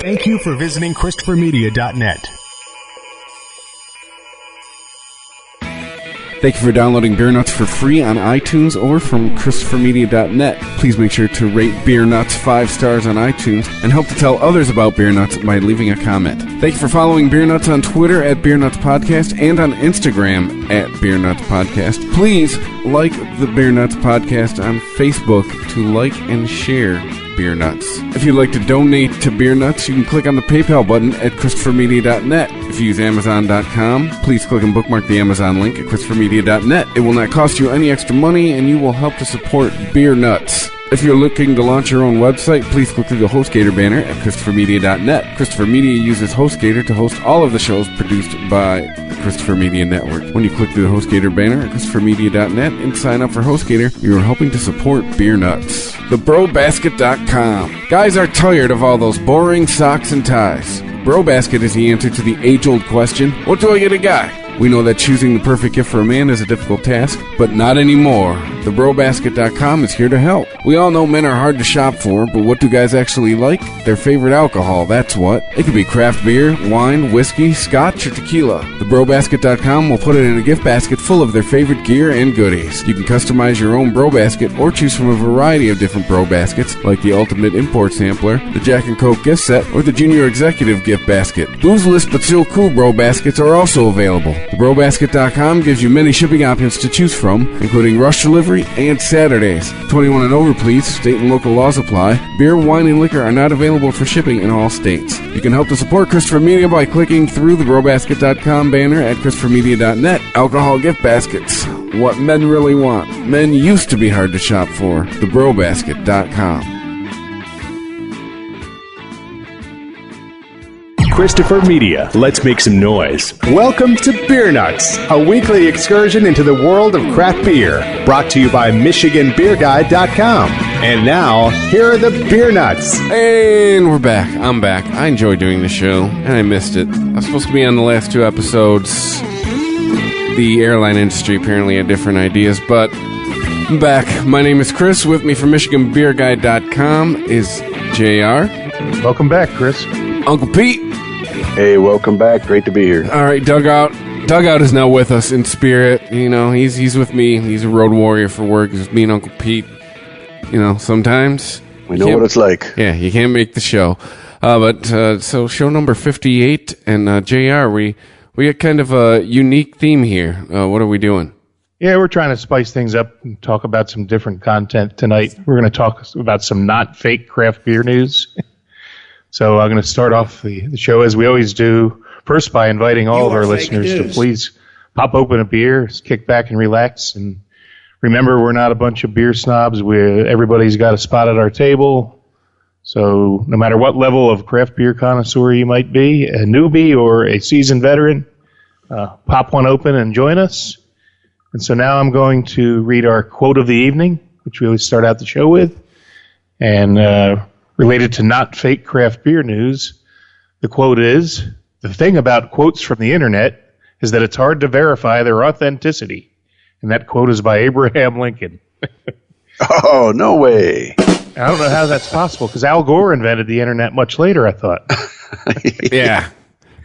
Thank you for visiting ChristopherMedia.net. Thank you for downloading Beer Nuts for free on iTunes or from ChristopherMedia.net. Please make sure to rate Beer Nuts 5 stars on iTunes and help to tell others about Beer Nuts by leaving a comment. Thank you for following Beer Nuts on Twitter at Beer Nuts Podcast and on Instagram at Beer Nuts Podcast. Please like the Beer Nuts Podcast on Facebook to like and share Beer Nuts. If you'd like to donate to Beer Nuts, you can click on the PayPal button at ChristopherMedia.net. If you use Amazon.com, please click and bookmark the Amazon link at ChristopherMedia.net. It will not cost you any extra money, and you will help to support Beer Nuts. If you're looking to launch your own website, please click through the HostGator banner at ChristopherMedia.net. Christopher Media uses HostGator to host all of the shows produced by the Christopher Media Network. When you click through the HostGator banner at ChristopherMedia.net and sign up for HostGator, you are helping to support Beer Nuts. TheBroBasket.com. Guys are tired of all those boring socks and ties. BroBasket is the answer to the age-old question, what do I get a guy? We know that choosing the perfect gift for a man is a difficult task, but not anymore. TheBroBasket.com is here to help. We all know men are hard to shop for, but what do guys actually like? Their favorite alcohol, that's what. It could be craft beer, wine, whiskey, scotch, or tequila. TheBroBasket.com will put it in a gift basket full of their favorite gear and goodies. You can customize your own BroBasket or choose from a variety of different BroBaskets, like the Ultimate Import Sampler, the Jack and Coke gift set, or the Junior Executive gift basket. Boozeless but still cool BroBaskets are also available. TheBroBasket.com gives you many shipping options to choose from, including rush delivery and Saturdays. 21 and over, please. State and local laws apply. Beer, wine, and liquor are not available for shipping in all states. You can help to support Christopher Media by clicking through the TheBroBasket.com banner at ChristopherMedia.net. Alcohol gift baskets. What men really want. Men used to be hard to shop for. TheBroBasket.com. Christopher Media, let's make some noise. Welcome to Beer Nuts, a weekly excursion into the world of craft beer, brought to you by MichiganBeerGuide.com. And now, here are the Beer Nuts. And we're back. I'm back. I enjoy doing the show, and I missed it. I was supposed to be on the last two episodes. The airline industry apparently had different ideas, but I'm back. My name is Chris. With me from MichiganBeerGuide.com is JR. Welcome back, Chris. Uncle Pete. Hey, welcome back. Great to be here. All right, Dugout. Dugout is now with us in spirit. You know, he's with me. He's a road warrior for work. It's me and Uncle Pete. You know, sometimes we know what it's like. Yeah, you can't make the show. So show number 58, and JR, we got kind of a unique theme here. What are we doing? Yeah, we're trying to spice things up and talk about some different content tonight. We're going to talk about some not fake craft beer news. So I'm going to start off the show as we always do, first by inviting all of our listeners to please pop open a beer, kick back and relax. And remember, we're not a bunch of beer snobs. Everybody's got a spot at our table. So no matter what level of craft beer connoisseur you might be, a newbie or a seasoned veteran, pop one open and join us. And so now I'm going to read our quote of the evening, which we always start out the show with. And related to not fake craft beer news, the quote is, "The thing about quotes from the internet is that it's hard to verify their authenticity." And that quote is by Abraham Lincoln. Oh, no way. I don't know how that's possible, because Al Gore invented the internet much later, I thought. Yeah.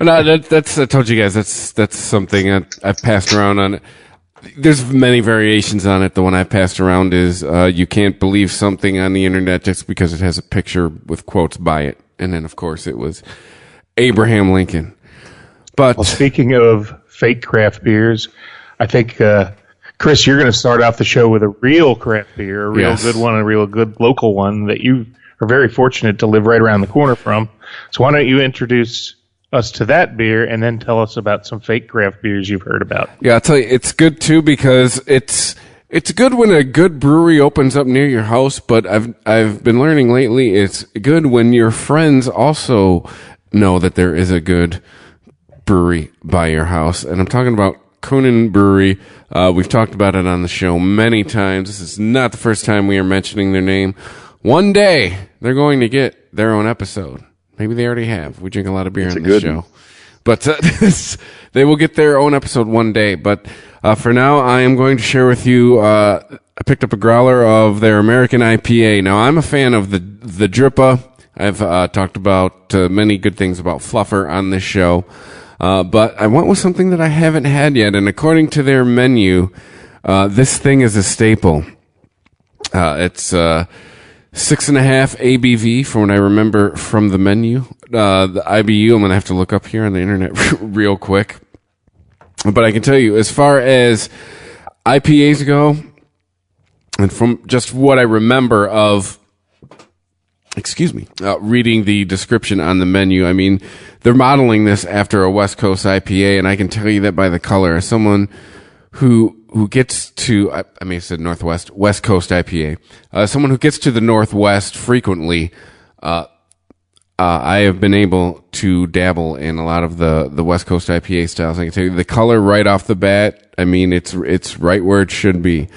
No, that's I told you guys, that's something I've passed around on it. There's many variations on it. The one I've passed around is you can't believe something on the internet just because it has a picture with quotes by it. And then, of course, it was Abraham Lincoln. But well, speaking of fake craft beers, I think, Chris, you're going to start off the show with a real craft beer, a real good one, a real good local one that you are very fortunate to live right around the corner from. So why don't you introduce us to that beer and then tell us about some fake craft beers you've heard about. Yeah, I'll tell you, it's good too because it's good when a good brewery opens up near your house, but I've been learning lately it's good when your friends also know that there is a good brewery by your house. And I'm talking about Kunin Brewery. We've talked about it on the show many times. This is not the first time we are mentioning their name. One day they're going to get their own episode. Maybe they already have. We drink a lot of beer on this show. But they will get their own episode one day. But for now, I am going to share with you, I picked up a growler of their American IPA. Now, I'm a fan of the Drippa. I've talked about many good things about Fluffer on this show, but I went with something that I haven't had yet, and according to their menu, this thing is a staple. It's 6.5 ABV from what I remember from the menu. The IBU, I'm going to have to look up here on the internet real quick. But I can tell you, as far as IPAs go, and from just what I remember of, reading the description on the menu, I mean, they're modeling this after a West Coast IPA, and I can tell you that by the color. As someone who gets to, I may have said West Coast IPA, someone who gets to the Northwest frequently, I have been able to dabble in a lot of the West Coast IPA styles. I can tell you the color right off the bat, I mean, it's right where it should be.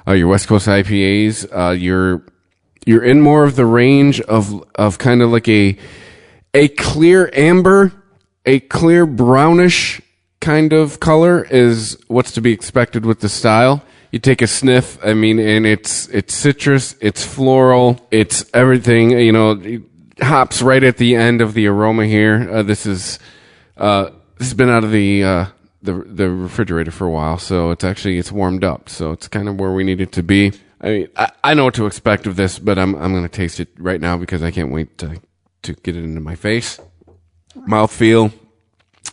Your West Coast IPAs, you're in more of the range of kind of like a clear amber, a clear brownish kind of color is what's to be expected with the style. You take a sniff, I mean, and it's citrus, it's floral, it's everything, hops right at the end of the aroma here. This has been out of the refrigerator for a while, so it's warmed up, so it's kind of where we need it to be. I mean, I know what to expect of this, but I'm going to taste it right now because I can't wait to get it into my face. Mouthfeel,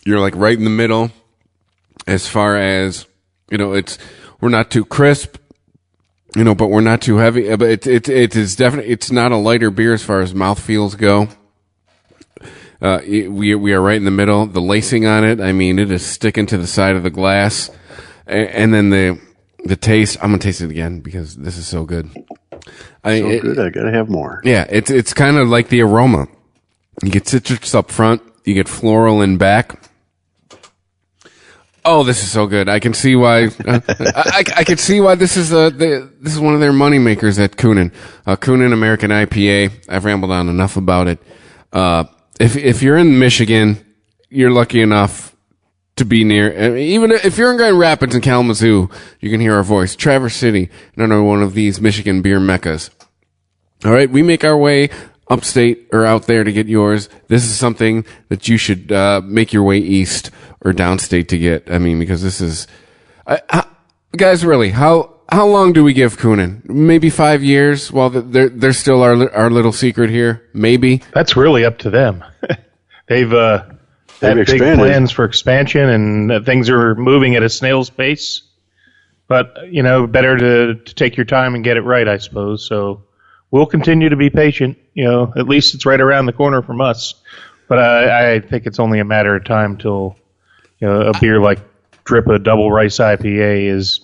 you're like right in the middle as far as, we're not too crisp, but we're not too heavy. But it is definitely, it's not a lighter beer as far as mouthfeels go. We are right in the middle. The lacing on it, I mean, it is sticking to the side of the glass. And then the taste, I'm going to taste it again because this is so good. Good, I got to have more. Yeah, it's kind of like the aroma. You get citrus up front, you get floral in back. Oh, this is so good. I can see why. I can see why this is one of their money makers at Kunin. Kunin American IPA. I've rambled on enough about it. If you're in Michigan, you're lucky enough to be near. Even if you're in Grand Rapids and Kalamazoo, you can hear our voice. Traverse City, another one of these Michigan beer meccas. All right, we make our way upstate or out there to get yours. This is something that you should make your way east or downstate to get. I mean, because this is, guys, really, how long do we give Kunin? Maybe 5 years? Well, they're still our little secret here. Maybe that's really up to them. They've had big plans for expansion, and things are moving at a snail's pace. But better to take your time and get it right, I suppose. So we'll continue to be patient. At least it's right around the corner from us. But I think it's only a matter of time till a beer like Drippa Double Rice IPA is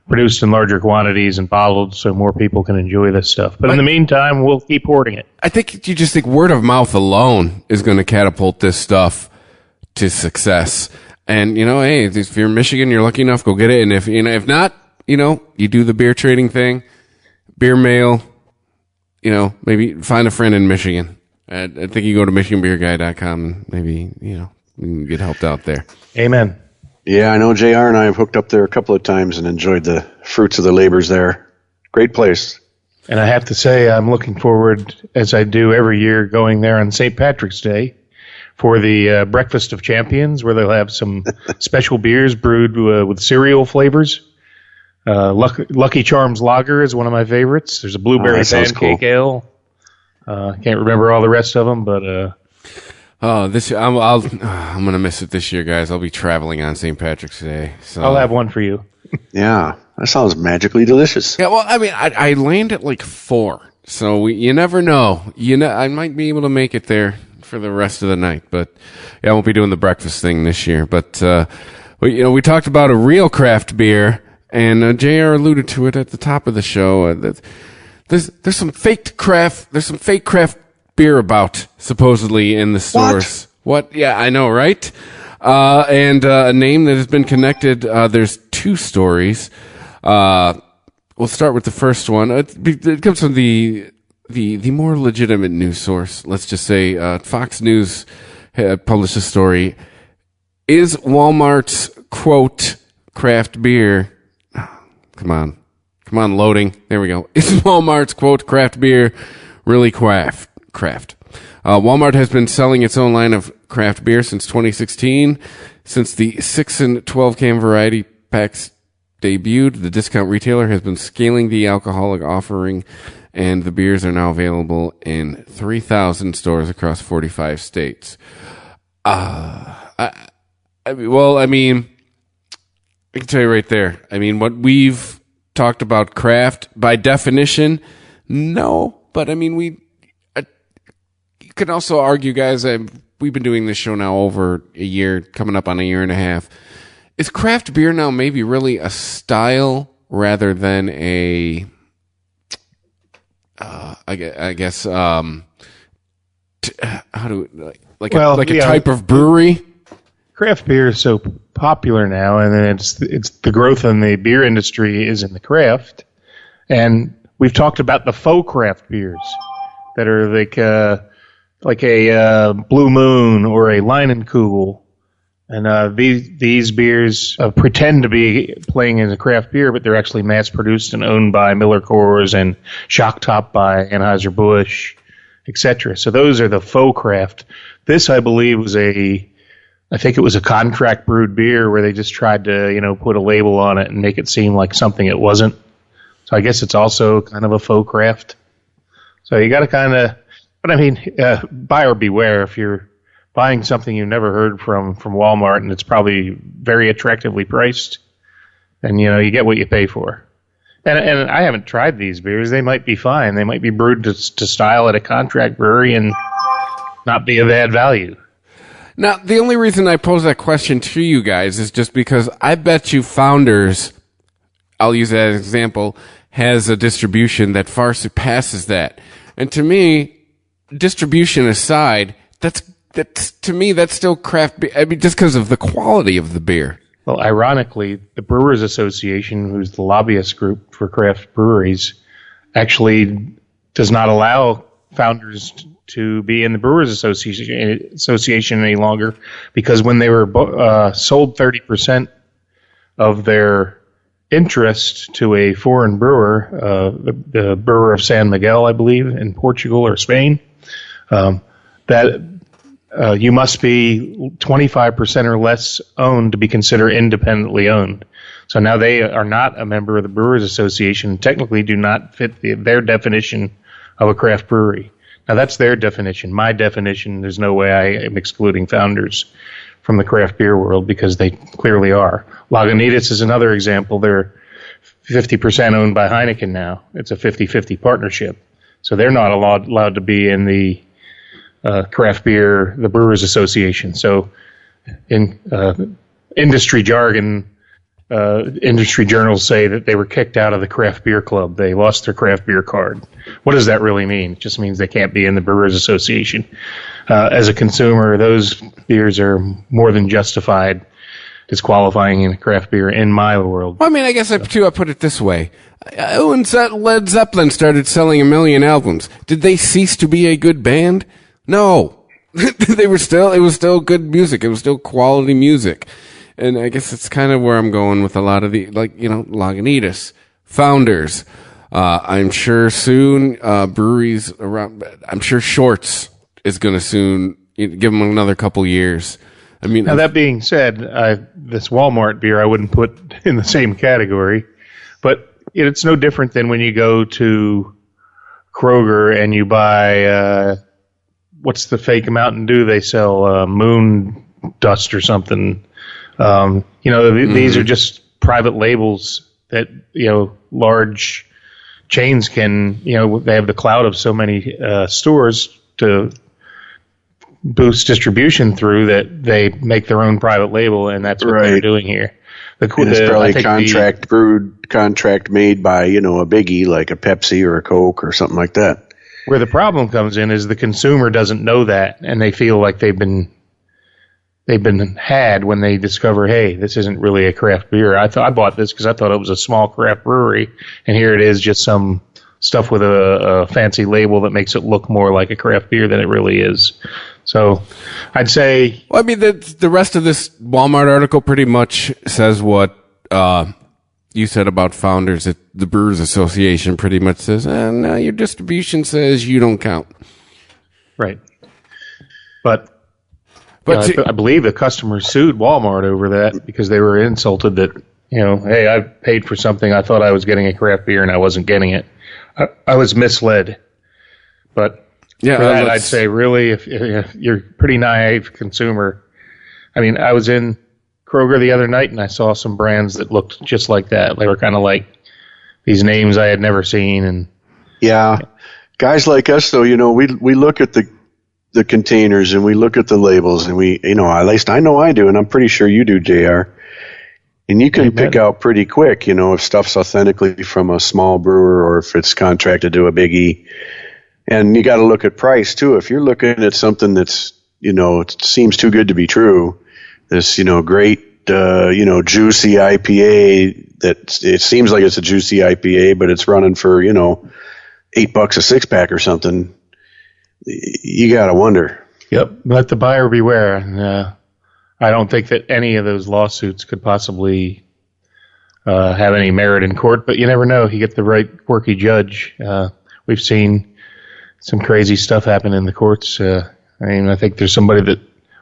produced in larger quantities and bottled so more people can enjoy this stuff. But in the meantime, we'll keep hoarding it. I think you just think word of mouth alone is going to catapult this stuff to success. And hey, if you're in Michigan, you're lucky enough, go get it. And if not, you do the beer trading thing, beer mail. Maybe find a friend in Michigan. I think you go to MichiganBeerGuy.com and maybe you can get helped out there. Amen. Yeah, I know JR and I have hooked up there a couple of times and enjoyed the fruits of the labors there. Great place. And I have to say, I'm looking forward, as I do every year, going there on St. Patrick's Day for the Breakfast of Champions, where they'll have some special beers brewed with cereal flavors. Lucky Charms Lager is one of my favorites. There's a blueberry pancake ale. Can't remember all the rest of them, but this year, I'm gonna miss it this year, guys. I'll be traveling on St. Patrick's Day, so I'll have one for you. Yeah, that sounds magically delicious. Yeah, well, I mean, I land at like 4, so you never know. I might be able to make it there for the rest of the night, but yeah, I won't be doing the breakfast thing this year. But we talked about a real craft beer, and JR alluded to it at the top of the show. There's some fake craft beer about supposedly in the stores. What? Yeah, I know, right? And a name that has been connected. There's 2 stories. We'll start with the first one. It comes from the more legitimate news source. Let's just say Fox News published a story. Is Walmart's quote craft beer? Come on, loading. There we go. Is Walmart's quote craft beer really craft? craft. Walmart has been selling its own line of craft beer since 2016. Since the 6 and 12 can variety packs debuted, the discount retailer has been scaling the alcoholic offering, and the beers are now available in 3,000 stores across 45 states. I mean, I can tell you right there. I mean, what we've talked about craft, by definition, no. But I mean, you can also argue, guys, we've been doing this show now over a year, coming up on a year and a half. Is craft beer now maybe really a style rather than a, I guess, how do a type of brewery? Craft beer is so popular now, and then it's the growth in the beer industry is in the craft, and we've talked about the faux craft beers that are like a Blue Moon or a Leinenkugel, and these beers pretend to be playing as a craft beer, but they're actually mass produced and owned by Miller Coors and Shock Top by Anheuser-Busch, etc. So those are the faux craft. This, I believe, I think it was a contract brewed beer where they just tried to, put a label on it and make it seem like something it wasn't. So I guess it's also kind of a faux craft. So you got to but I mean, buyer beware. If you're buying something you've never heard from Walmart and it's probably very attractively priced, then, you get what you pay for. And I haven't tried these beers. They might be fine. They might be brewed to style at a contract brewery and not be of bad value. Now, the only reason I pose that question to you guys is just because I bet you Founders, I'll use that as an example, has a distribution that far surpasses that. And to me, distribution aside, that's to me, that's still craft beer. I mean, just because of the quality of the beer. Well, ironically, the Brewers Association, who's the lobbyist group for craft breweries, actually does not allow Founders to be in the Brewers Association any longer, because when they were sold 30% of their interest to a foreign brewer, the brewer of San Miguel, I believe, in Portugal or Spain, that you must be 25% or less owned to be considered independently owned. So now they are not a member of the Brewers Association, technically do not fit their definition of a craft brewery. Now, that's their definition. My definition, there's no way I am excluding Founders from the craft beer world, because they clearly are. Lagunitas is another example. They're 50% owned by Heineken now. It's a 50-50 partnership. So they're not allowed to be in the craft beer, the Brewers Association. So in industry jargon, industry journals say that they were kicked out of the craft beer club. They lost their craft beer card. What does that really mean? It just means they can't be in the Brewers Association. As a consumer, those beers are more than justified disqualifying in craft beer in my world. Well, I mean, I guess I put it this way. When Led Zeppelin started selling 1 million albums, did they cease to be a good band? No. It was still good music. It was still quality music. And I guess it's kind of where I'm going with a lot of the, Lagunitas, Founders. I'm sure soon, breweries around, I'm sure Shorts is going to soon give them another couple years. I mean, now that being said, this Walmart beer I wouldn't put in the same category, but it's no different than when you go to Kroger and you buy, what's the fake Mountain Dew they sell, Moon Dust or something. These are just private labels that, large chains can, they have the clout of so many stores to boost distribution through, that they make their own private label, and that's what they're doing here. It's probably contract brewed, contract made by, a biggie like a Pepsi or a Coke or something like that. Where the problem comes in is the consumer doesn't know that, and they feel like they've been had when they discover, hey, this isn't really a craft beer. I bought this because I thought it was a small craft brewery, and here it is, just some stuff with a fancy label that makes it look more like a craft beer than it really is. So I'd say... Well, I mean, the rest of this Walmart article pretty much says what you said about Founders. The Brewers Association pretty much says, no, your distribution says you don't count. Right. But I believe the customer sued Walmart over that because they were insulted that, hey, I paid for something. I thought I was getting a craft beer and I wasn't getting it. I was misled. But for that, I'd say really, if you're a pretty naive consumer, I mean, I was in Kroger the other night and I saw some brands that looked just like that. They were kind of like these names I had never seen. And yeah, guys like us, though, we look at the containers and we look at the labels and we, at least I know I do, and I'm pretty sure you do, JR. And you can pick out pretty quick, if stuff's authentically from a small brewer or if it's contracted to a biggie. And you got to look at price too. If you're looking at something that's, it seems too good to be true, this, great, juicy IPA that it seems like it's a juicy IPA, but it's running for, $8 a six pack or something. You got to wonder. Yep. Let the buyer beware. And, I don't think that any of those lawsuits could possibly have any merit in court, but you never know. You get the right quirky judge. We've seen some crazy stuff happen in the courts. I think there's somebody that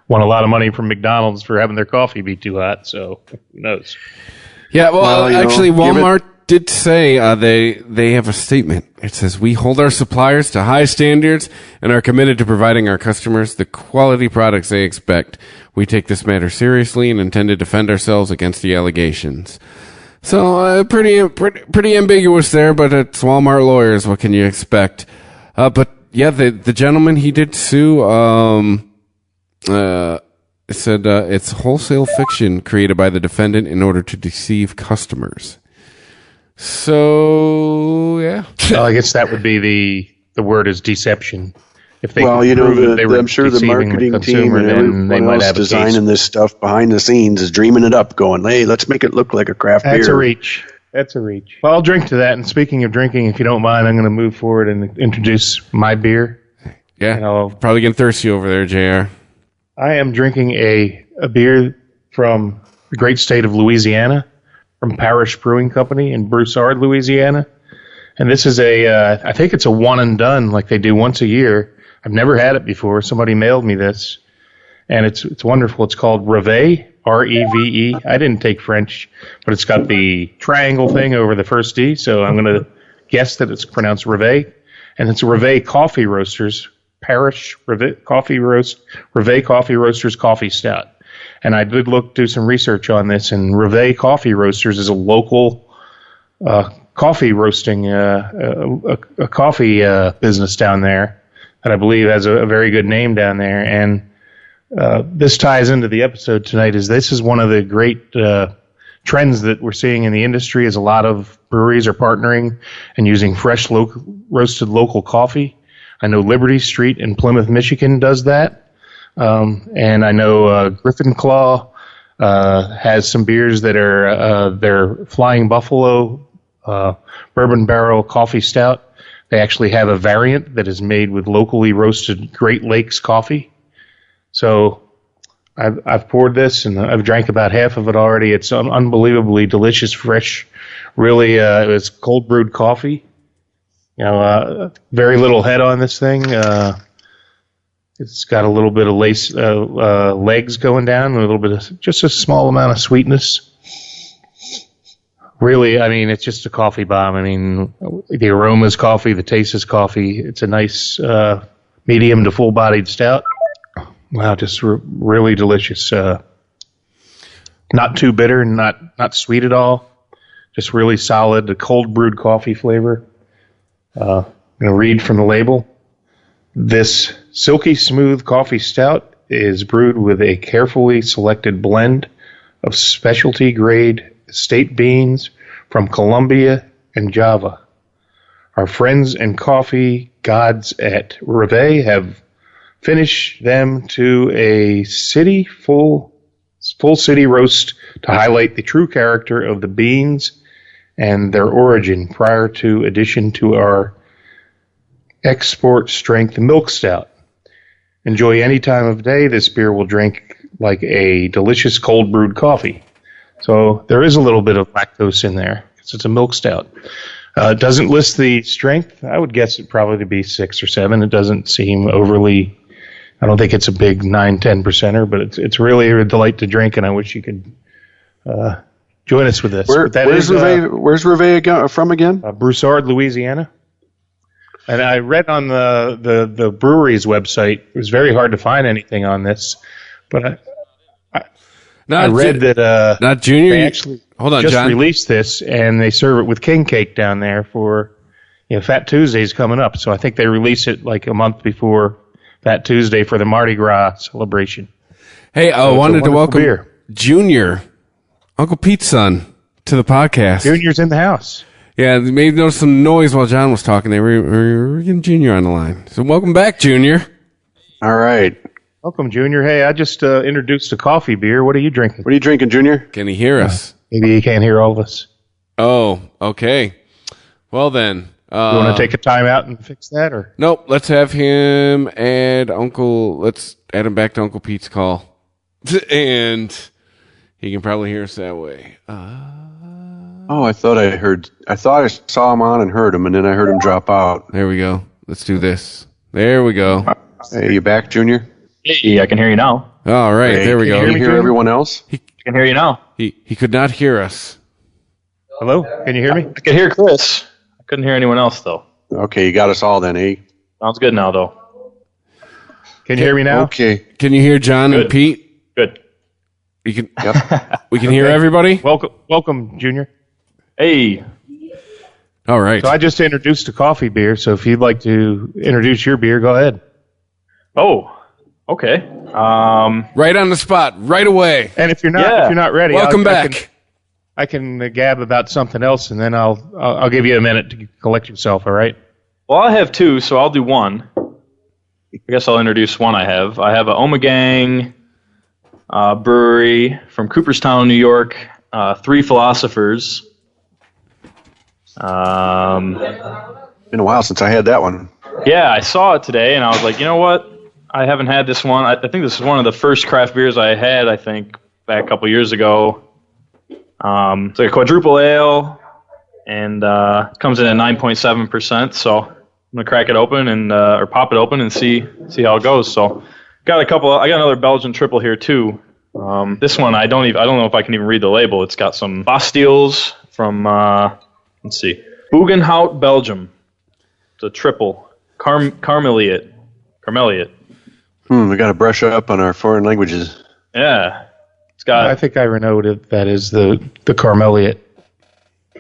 won a lot of money from McDonald's for having their coffee be too hot, so who knows? Yeah, well actually, Walmart did say they have a statement. It says, "We hold our suppliers to high standards and are committed to providing our customers the quality products they expect. We take this matter seriously and intend to defend ourselves against the allegations." So pretty ambiguous there, but it's Walmart lawyers. What can you expect? But yeah, the gentleman, he did sue. It said it's wholesale fiction created by the defendant in order to deceive customers. So yeah, well, I guess that would be the word is deception. If they I'm sure the marketing team and everyone else designing this stuff behind the scenes is dreaming it up, going, "Hey, let's make it look like a craft beer." That's a reach. Well, I'll drink to that. And speaking of drinking, if you don't mind, I'm going to move forward and introduce my beer. Yeah, probably getting thirsty over there, JR. I am drinking a beer from the great state of Louisiana, from Parish Brewing Company in Broussard, Louisiana. And this is I think it's a one and done, like they do once a year. I've never had it before. Somebody mailed me this, and it's wonderful. It's called Reve, R-E-V-E. I didn't take French, but it's got the triangle thing over the first D, so I'm going to guess that it's pronounced Reve. And it's Reve Coffee Roasters, Parish Reve Coffee Roasters Coffee Stout. And I did do some research on this, and Reve Coffee Roasters is a local coffee roasting, a coffee business down there that I believe has a very good name down there. And this ties into the episode tonight. This is one of the great trends that we're seeing in the industry, is a lot of breweries are partnering and using fresh roasted local coffee. I know Liberty Street in Plymouth, Michigan does that. And I know Griffin Claw has some beers that are their Flying Buffalo Bourbon Barrel Coffee Stout. They actually have a variant that is made with locally roasted Great Lakes coffee. So I've poured this, and I've drank about half of it already. It's unbelievably delicious, fresh. Really, it's cold brewed coffee. Very little head on this thing. It's got a little bit of legs going down, and a little bit of just a small amount of sweetness. Really, I mean, it's just a coffee bomb. I mean, the aroma is coffee, the taste is coffee. It's a nice medium to full-bodied stout. Wow, just really delicious. Not too bitter, not sweet at all. Just really solid, a cold brewed coffee flavor. I'm going to read from the label. This silky smooth coffee stout is brewed with a carefully selected blend of specialty grade estate beans from Colombia and Java. Our friends and coffee gods at Reve have finished them to a full city roast to highlight the true character of the beans and their origin prior to addition to our export strength milk stout. Enjoy any time of day. This beer will drink like a delicious cold brewed coffee. So there is a little bit of lactose in there because it's a milk stout. It doesn't list the strength. I would guess it probably to be 6 or 7. It doesn't seem overly. I don't think it's a big 9-10%er, but it's really a delight to drink, and I wish you could join us with this. Where's Reveille from again? Broussard, Louisiana. And I read on the brewery's website, it was very hard to find anything on this, but I read that not Junior. they actually Hold on, just John. released this, and they serve it with king cake down there for Fat Tuesday's coming up. So I think they release it like a month before Fat Tuesday for the Mardi Gras celebration. Hey, I wanted to welcome beer. Junior, Uncle Pete's son, to the podcast. Junior's in the house. Yeah, they may notice some noise while John was talking. They were getting Junior on the line. So welcome back, Junior. All right. Welcome, Junior. Hey, I just introduced a coffee beer. What are you drinking? What are you drinking, Junior? Can he hear us? Maybe you can't hear all of us. Oh, okay. Well then. You want to take a time out and fix that, or Nope, let's have him let's add him back to Uncle Pete's call. And he can probably hear us that way. Oh, I thought I saw him on and heard him, and then I heard him drop out. There we go. Let's do this. There we go. Hey, you back, Junior? Hey, I can hear you now. All right, Hey, there we can go. you hear everyone else? I can hear you now. He could not hear us. hello? Can you hear me? I could hear Chris. I couldn't hear anyone else, though. Okay, you got us all then, eh? Sounds good now, though. Can you hear me now? Okay. Can you hear John and Good. Pete? Good. You can. Yep. We can hear everybody. Welcome, Junior. Hey, All right. So I just introduced a coffee beer. So if you'd like to introduce your beer, go ahead. oh, okay. Right on the spot, right away. And if you're Yeah. not ready, Welcome I back. can gab about something else, and then I'll give you a minute to collect yourself. All right? Well, I have two, so I'll do one. I guess I'll introduce one I have. I have a Omegang brewery from Cooperstown, New York. Three Philosophers. Been a while since I had that one. Yeah, I saw it today, and I was like, you know what? I haven't had this one. I think this is one of the first craft beers I had, I think, back a couple years ago. It's like a quadruple ale, and comes in at 9.7%, so I'm going to crack it open and or pop it open and see how it goes. So I got another Belgian triple here, too. This one, I don't know if I can even read the label. It's got some Bastiles from, let's see, Bugenhout, Belgium. It's a triple. Carmeliet. We got to brush up on our foreign languages. Yeah. It's got I think I know that is the Carmeliet.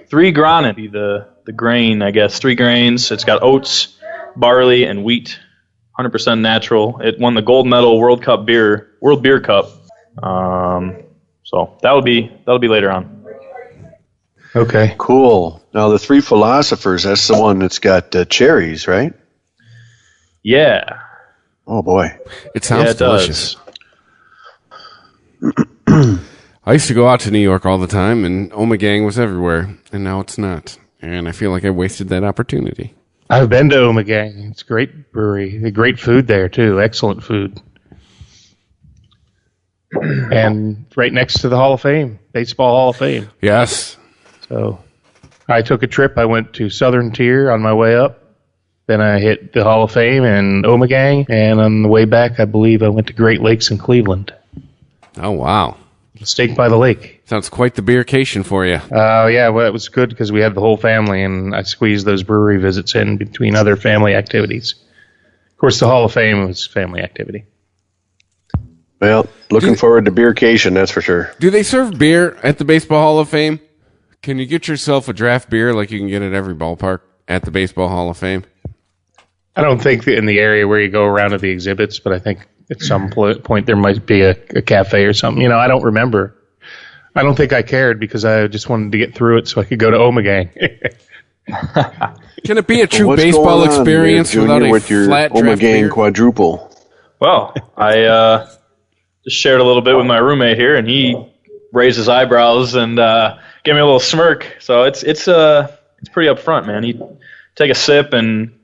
3 grain, the grain, I guess. 3 grains. It's got oats, barley, and wheat. 100% natural. It won the gold medal World Beer Cup. So that'll be later on. Okay. Cool. Now, the Three Philosophers, that's the one that's got cherries, right? Yeah. Oh, boy. It sounds Yeah, it delicious. does. I used to go out to New York all the time, and Omegang was everywhere, and now it's not. And I feel like I wasted that opportunity. I've been to Omegang. It's a great brewery. Great food there, too. Excellent food. And right next to the Hall of Fame, Baseball Hall of Fame. Yes. So I took a trip. I went to Southern Tier on my way up. Then I hit the Hall of Fame and Omegang. And on the way back, I believe I went to Great Lakes in Cleveland. Oh, wow. Steak by the Lake. Sounds quite the beercation for you. Yeah, well, it was good because we had the whole family, and I squeezed those brewery visits in between other family activities. Of course, the Hall of Fame was family activity. Well, looking forward to beercation, that's for sure. Do they serve beer at the Baseball Hall of Fame? Can you get yourself a draft beer like you can get at every ballpark at the Baseball Hall of Fame? I don't think in the area where you go around to the exhibits, but I think at some point there might be a cafe or something. You know, I don't remember. I don't think I cared because I just wanted to get through it so I could go to Omegang. Can it be a true What's baseball going on experience there, without Junior, a with your flat draft Omegang beer? quadruple? Well, I just shared a little bit with my roommate here, and he raised his eyebrows and gave me a little smirk. So it's pretty upfront, man. You take a sip and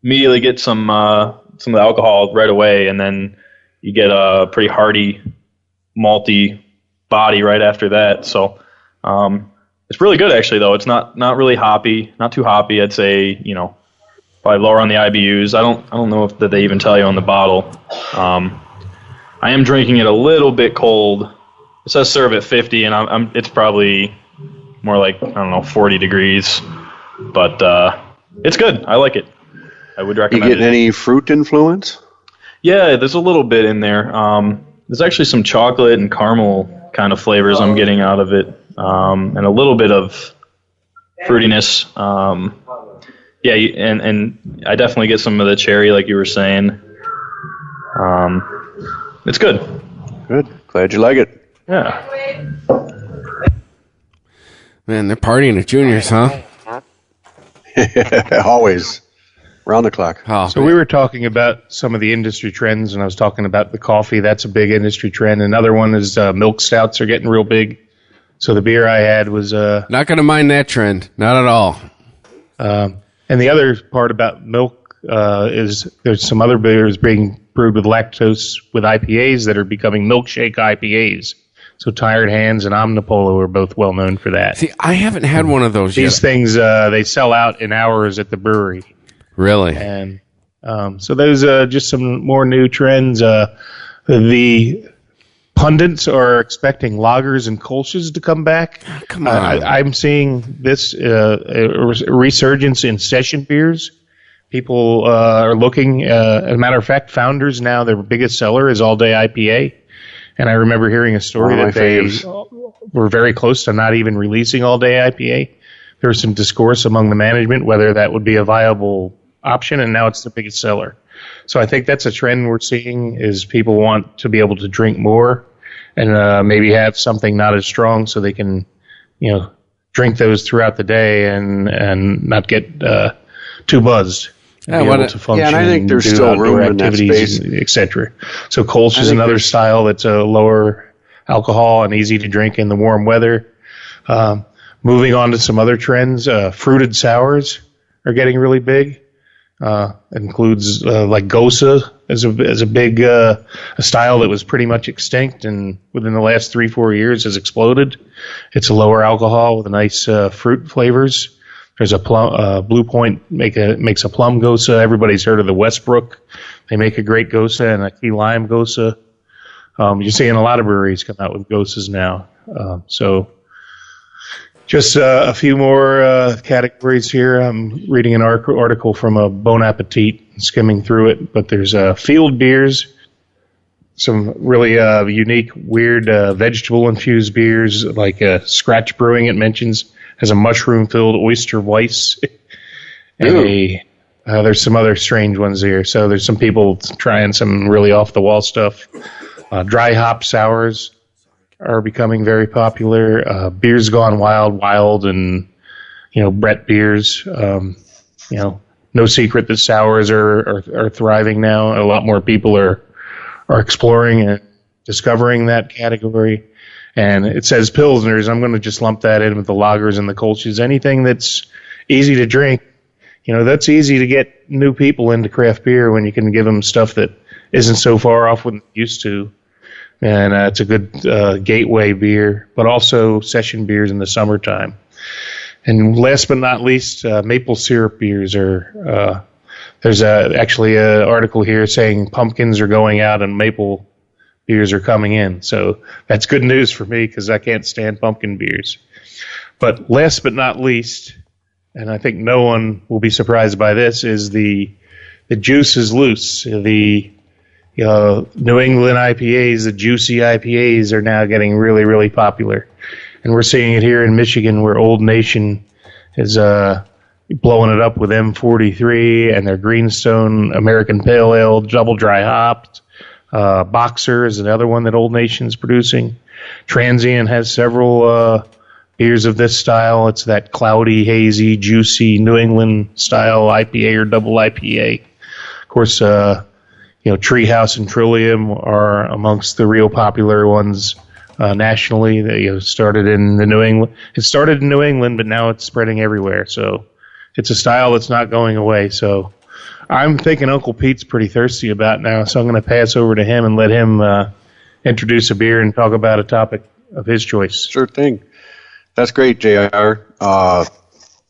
immediately get some of the alcohol right away, and then you get a pretty hearty, malty body right after that. So It's really good, actually, though. It's not really hoppy, not too hoppy. I'd say, probably lower on the IBUs. I don't know if that they even tell you on the bottle. I am drinking it a little bit cold. It says serve at 50, and it's probably more like, 40 degrees. But it's good. I like it. I would recommend it. You getting any fruit influence? Yeah, there's a little bit in there. There's actually some chocolate and caramel kind of flavors I'm getting out of it, and a little bit of fruitiness. And I definitely get some of the cherry, like you were saying. It's good. Good. Glad you like it. Yeah. Man, they're partying at Juniors, huh? Always. Round the clock. Oh, So we were talking about some of the industry trends, and I was talking about the coffee. That's a big industry trend. Another one is milk stouts are getting real big. So the beer I had was... not going to mind that trend. Not at all. and the other part about milk is there's some other beers being brewed with lactose with IPAs that are becoming milkshake IPAs. So Tired Hands and Omnipolo are both well known for that. See, I haven't had one of those These yet. things, they sell out in hours at the brewery. Really? And so those just some more new trends. The pundits are expecting lagers and kolsches to come back. Come on. I'm seeing this a resurgence in session beers. People are looking. As a matter of fact, Founders now, their biggest seller is All Day IPA. And I remember hearing a story One of that my they faves. were very close to not even releasing All Day IPA. There was some discourse among the management whether that would be a viable option, and now it's the biggest seller. So I think that's a trend we're seeing is people want to be able to drink more and maybe have something not as strong so they can, drink those throughout the day and not get too buzzed. Yeah, Be able to function and I think there's do still outdoor room in that activities, space. etc. So Kolsch is think another there's- style that's a lower alcohol and easy to drink in the warm weather. Moving on to some other trends, fruited sours are getting really big. It includes like Gosa as a big a style that was pretty much extinct and within the last 3-4 years has exploded. It's a lower alcohol with nice fruit flavors. There's a Blue Point makes a plum Gosa. Everybody's heard of the Westbrook. They make a great Gosa and a key lime Gosa. You're seeing a lot of breweries come out with Gosas now. So just a few more categories here. I'm reading an article from a Bon Appetit, skimming through it. But there's field beers, some really unique, weird vegetable-infused beers, like Scratch Brewing, it mentions, has a mushroom-filled oyster Weiss. And there's some other strange ones here. So there's some people trying some really off-the-wall stuff. Dry hop sours are becoming very popular. Beers Gone Wild, and Brett beers. No secret that sours are thriving now. A lot more people are exploring and discovering that category. And it says Pilsners. I'm going to just lump that in with the lagers and the Kolsch's. Anything that's easy to drink. That's easy to get new people into craft beer when you can give them stuff that isn't so far off what they're used to. And it's a good gateway beer, but also session beers in the summertime. And last but not least, maple syrup beers are. There's actually an article here saying pumpkins are going out and maple beers are coming in. So that's good news for me because I can't stand pumpkin beers. But last but not least, and I think no one will be surprised by this, is the juice is loose. The New England IPAs, the juicy IPAs are now getting really, really popular. And we're seeing it here in Michigan where Old Nation is blowing it up with M43 and their Greenstone American Pale Ale, double dry hopped. Boxer is another one that Old Nation's producing. Transient has several beers of this style. It's that cloudy, hazy, juicy New England style IPA or double IPA. Of course, Treehouse and Trillium are amongst the real popular ones nationally. They started in the New England. It started in New England, but now it's spreading everywhere. So it's a style that's not going away. So I'm thinking Uncle Pete's pretty thirsty about now. So I'm going to pass over to him and let him introduce a beer and talk about a topic of his choice. Sure thing. That's great, JR. I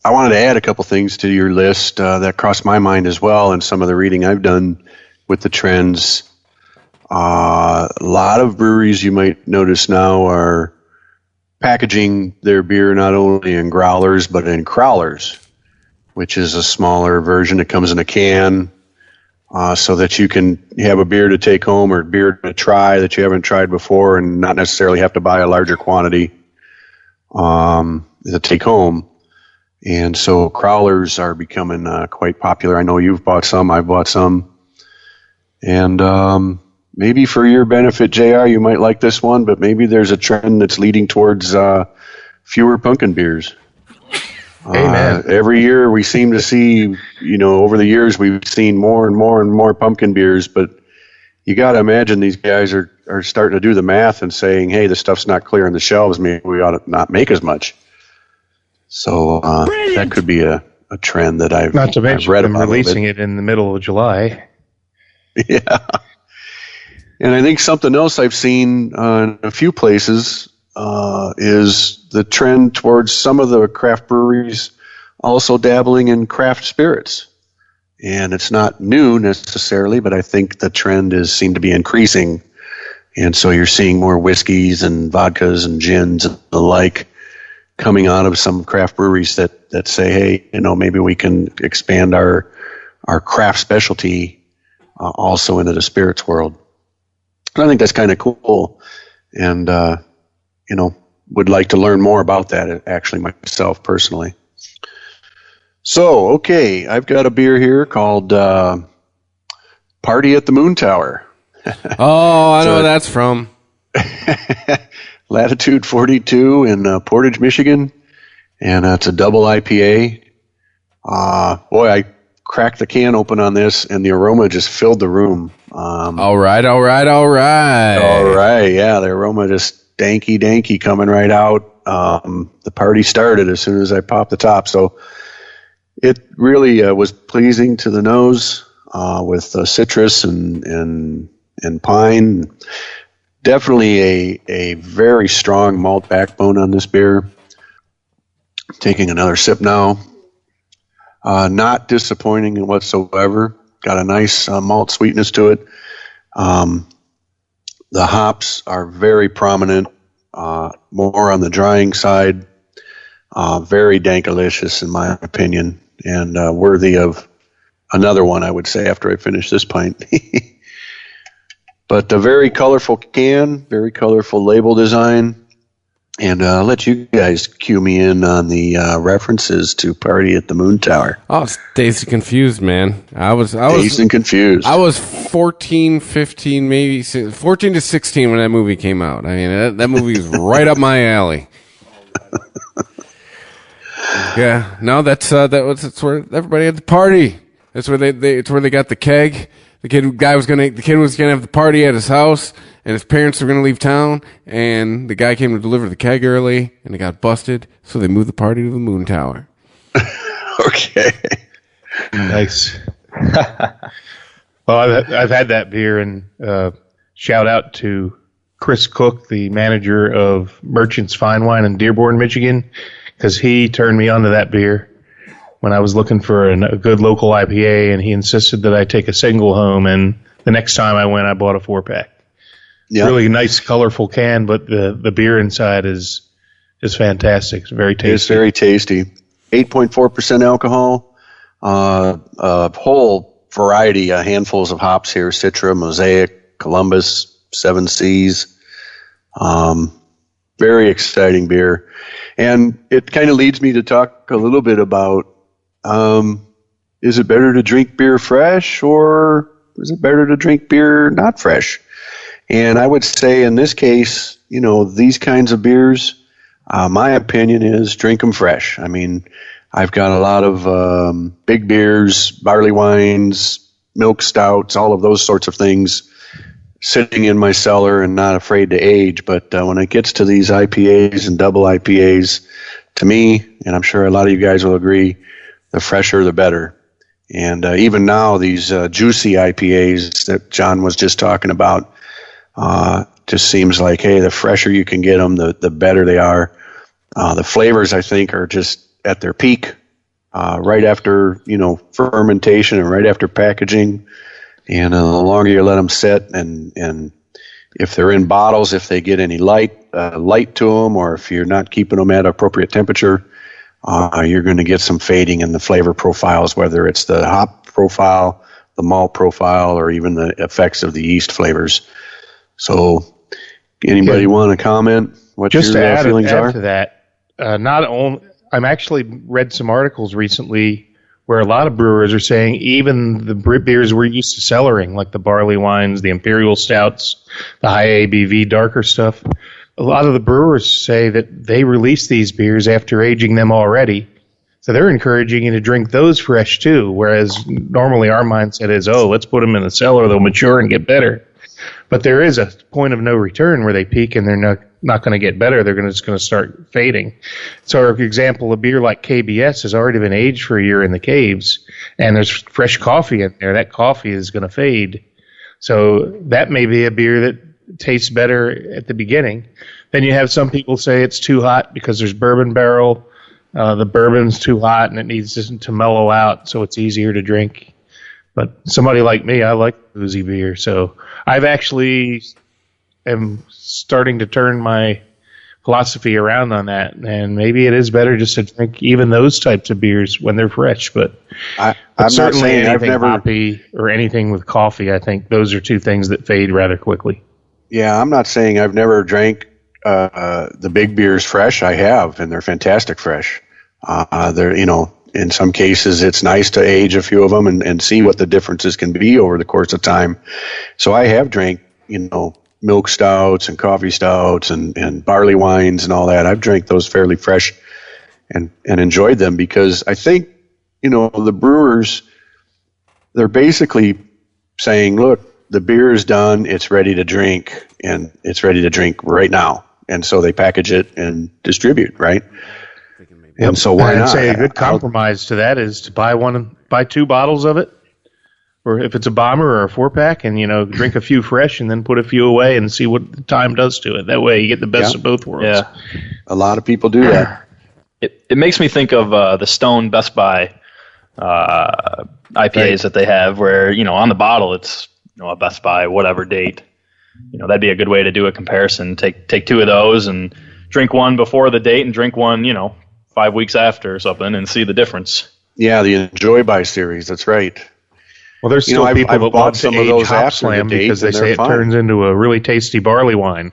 wanted to add a couple things to your list that crossed my mind as well, and some of the reading I've done with the trends. A lot of breweries you might notice now are packaging their beer not only in growlers but in crowlers, which is a smaller version that comes in a can, so that you can have a beer to take home or beer to try that you haven't tried before and not necessarily have to buy a larger quantity to take home. And so crowlers are becoming quite popular. I know you've bought some, I've bought some. And maybe for your benefit, JR, you might like this one, but maybe there's a trend that's leading towards fewer pumpkin beers. Amen. Every year we seem to see, over the years we've seen more and more and more pumpkin beers, but you got to imagine these guys are starting to do the math and saying, hey, this stuff's not clearing the shelves. Maybe we ought to not make as much. So that could be a trend that I've Not to mention read them about releasing it in the middle of July. Yeah. And I think something else I've seen in a few places is the trend towards some of the craft breweries also dabbling in craft spirits. And it's not new necessarily, but I think the trend seemed to be increasing. And so you're seeing more whiskeys and vodkas and gins and the like coming out of some craft breweries that say, hey, maybe we can expand our craft specialty also into the spirits world. And I think that's kind of cool. And, would like to learn more about that actually myself personally. So, okay, I've got a beer here called Party at the Moon Tower. Oh, I know where that's from. Latitude 42 in Portage, Michigan, and it's a double IPA. Boy, I cracked the can open on this, and the aroma just filled the room. All right. All right, yeah, the aroma just danky coming right out. The party started as soon as I popped the top, so it really was pleasing to the nose with citrus and pine. Definitely a very strong malt backbone on this beer. Taking another sip now. Not disappointing whatsoever. Got a nice malt sweetness to it. The hops are very prominent, more on the drying side. Very dankalicious in my opinion, and worthy of another one, I would say, after I finish this pint. But a very colorful can, very colorful label design. And I'll let you guys cue me in on the references to Party at the Moon Tower. I was dazed and confused, man. I was Dazed and confused. I was 14, 15, maybe 14 to 16 when that movie came out. I mean, that movie was right up my alley. Yeah, no, that's where everybody had the party. That's where it's where they got the keg. The kid was gonna have the party at his house, and his parents were gonna leave town, and the guy came to deliver the keg early, and it got busted, so they moved the party to the Moon Tower. Okay. Nice. Well, I've had that beer, and shout out to Chris Cook, the manager of Merchant's Fine Wine in Dearborn, Michigan, because he turned me onto that beer when I was looking for a good local IPA, and he insisted that I take a single home, and the next time I went, I bought a 4-pack. Yeah. Really nice, colorful can, but the beer inside is fantastic. It's very tasty. It's very tasty. 8.4% alcohol, a whole variety, handfuls of hops here, Citra, Mosaic, Columbus, Seven Seas. Very exciting beer. And it kind of leads me to talk a little bit about, is it better to drink beer fresh, or is it better to drink beer not fresh? And I would say in this case, these kinds of beers, my opinion is drink them fresh. I mean, I've got a lot of big beers, barley wines, milk stouts, all of those sorts of things sitting in my cellar and not afraid to age. But when it gets to these IPAs and double IPAs, to me, and I'm sure a lot of you guys will agree, the fresher the better. And even now, these juicy IPAs that John was just talking about, just seems like, hey, the fresher you can get them, the better they are. The flavors, I think, are just at their peak right after, fermentation and right after packaging. And the longer you let them sit, and if they're in bottles, if they get any light to them, or if you're not keeping them at appropriate temperature, you're going to get some fading in the flavor profiles, whether it's the hop profile, the malt profile, or even the effects of the yeast flavors. So, anybody want to comment what Just your to add feelings are? to that, not only I'm actually read some articles recently where a lot of brewers are saying even the beers we're used to cellaring, like the barley wines, the imperial stouts, the high ABV darker stuff, a lot of the brewers say that they release these beers after aging them already. So they're encouraging you to drink those fresh too, whereas normally our mindset is, let's put them in the cellar, they'll mature and get better. But there is a point of no return where they peak and they're not going to get better. They're just going to start fading. So, for example, a beer like KBS has already been aged for a year in the caves, and there's fresh coffee in there. That coffee is going to fade. So that may be a beer that tastes better at the beginning. Then you have some people say it's too hot because there's bourbon barrel. The bourbon's too hot and it needs to mellow out, so it's easier to drink. But somebody like me, I like boozy beer. So I've actually am starting to turn my philosophy around on that. And maybe it is better just to drink even those types of beers when they're fresh. But I'm certainly not saying anything I've never hoppy or anything with coffee, I think those are two things that fade rather quickly. Yeah, I'm not saying I've never drank the big beers fresh. I have, and they're fantastic fresh. They're, in some cases it's nice to age a few of them and see what the differences can be over the course of time. So I have drank, milk stouts and coffee stouts and barley wines and all that. I've drank those fairly fresh and enjoyed them because I think, the brewers, they're basically saying, look, the beer is done, it's ready to drink, and it's ready to drink right now. And so they package it and distribute, right? And so why not? I'd say a good compromise to that is to buy 2 bottles of it, or if it's a bomber or a 4-pack, and drink a few fresh and then put a few away and see what the time does to it. That way you get the best of both worlds. Yeah, a lot of people do that. It makes me think of the Stone Best Buy IPAs that they have, where on the bottle it's a Best Buy whatever date. That'd be a good way to do a comparison. Take 2 of those and drink one before the date and drink one 5 weeks after or something and see the difference. Yeah, the Enjoy By series. That's right. Well, there's still people I've that bought want some to of age those Hop after Slam the date, because they and say they're it fine. turns into a really tasty barley wine.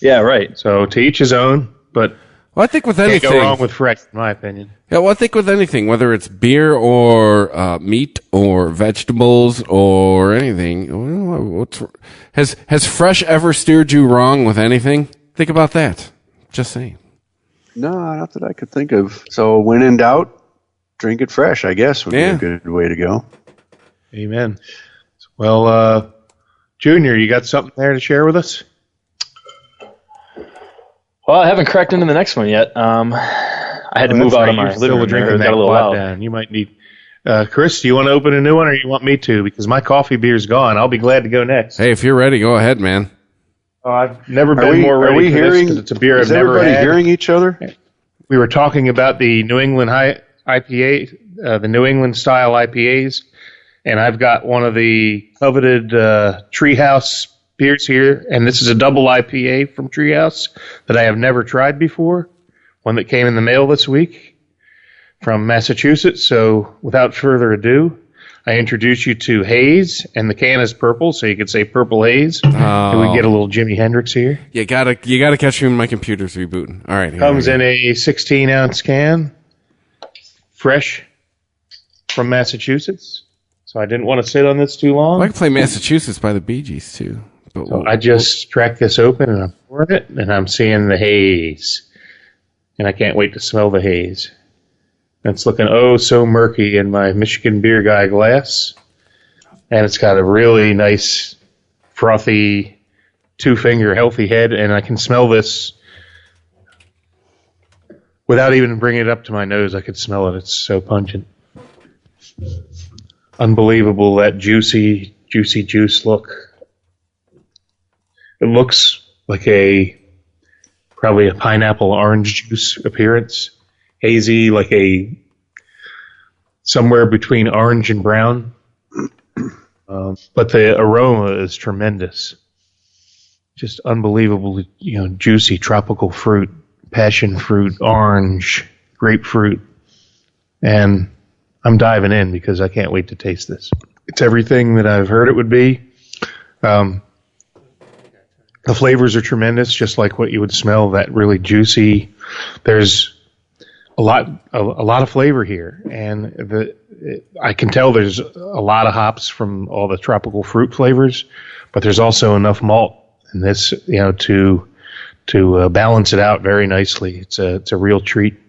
Yeah, right. So to each his own, but Well, I think with can't anything, go wrong with fresh, in my opinion. yeah. Well, I think with anything, whether it's beer or meat or vegetables or anything, has fresh ever steered you wrong with anything? Think about that. Just saying. No, not that I could think of. So when in doubt, drink it fresh, I guess, would be a good way to go. Amen. Well, Junior, you got something there to share with us? Well, I haven't cracked into the next one yet. I had to move out of my You're still living drinking room. that Got a little quad loud. down. You might need. Chris, do you want to open a new one, or you want me to? Because my coffee beer's gone. I'll be glad to go next. Hey, if you're ready, go ahead, man. I've never been more ready for this because it's a beer I've never everybody had. hearing each other? We were talking about the New England IPA, the New England style IPAs, and I've got one of the coveted Treehouse beers here, and this is a double IPA from Treehouse that I have never tried before, one that came in the mail this week from Massachusetts. So without further ado, I introduce you to Haze, and the can is purple, so you could say Purple Haze. And we get a little Jimi Hendrix here. You gotta catch me when my computer's rebooting. All right. Comes in a 16-ounce can, fresh from Massachusetts. So I didn't want to sit on this too long. I can play Massachusetts by the Bee Gees too. But So I just cracked this open and I'm pouring it, and I'm seeing the haze. And I can't wait to smell the haze. It's looking oh so murky in my Michigan Beer Guy glass. And it's got a really nice, frothy, 2-finger healthy head, and I can smell this without even bringing it up to my nose. I could smell it. It's so pungent. Unbelievable, that juicy juice look. It looks like probably a pineapple orange juice appearance. Hazy, like somewhere between orange and brown. But the aroma is tremendous. Just unbelievably, juicy tropical fruit, passion fruit, orange, grapefruit. And I'm diving in because I can't wait to taste this. It's everything that I've heard it would be. The flavors are tremendous, just like what you would smell, that really juicy. There's a lot of flavor here, and I can tell there's a lot of hops from all the tropical fruit flavors, but there's also enough malt in this, to balance it out very nicely. It's a real treat,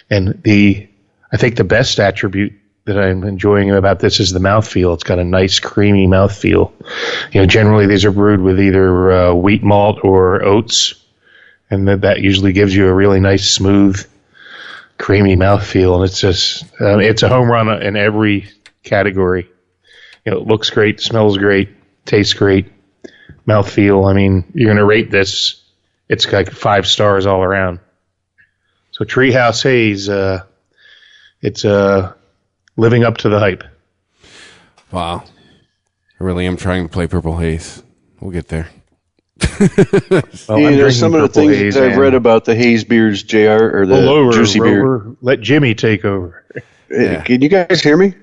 and I think the best attribute that I'm enjoying about this is the mouthfeel. It's got a nice creamy mouthfeel. Generally these are brewed with either wheat malt or oats, and that usually gives you a really nice, smooth, creamy mouthfeel. And it's just, it's a home run in every category. It looks great, smells great, tastes great, mouthfeel. I mean, you're going to rate this, it's like 5 stars all around. So Treehouse Haze, it's living up to the hype. Wow. I really am trying to play Purple Haze. We'll get there. Well, some of the things I've read about the haze beers, JR, or the juicy beer. Let Jimmy take over. Yeah. Can you guys hear me?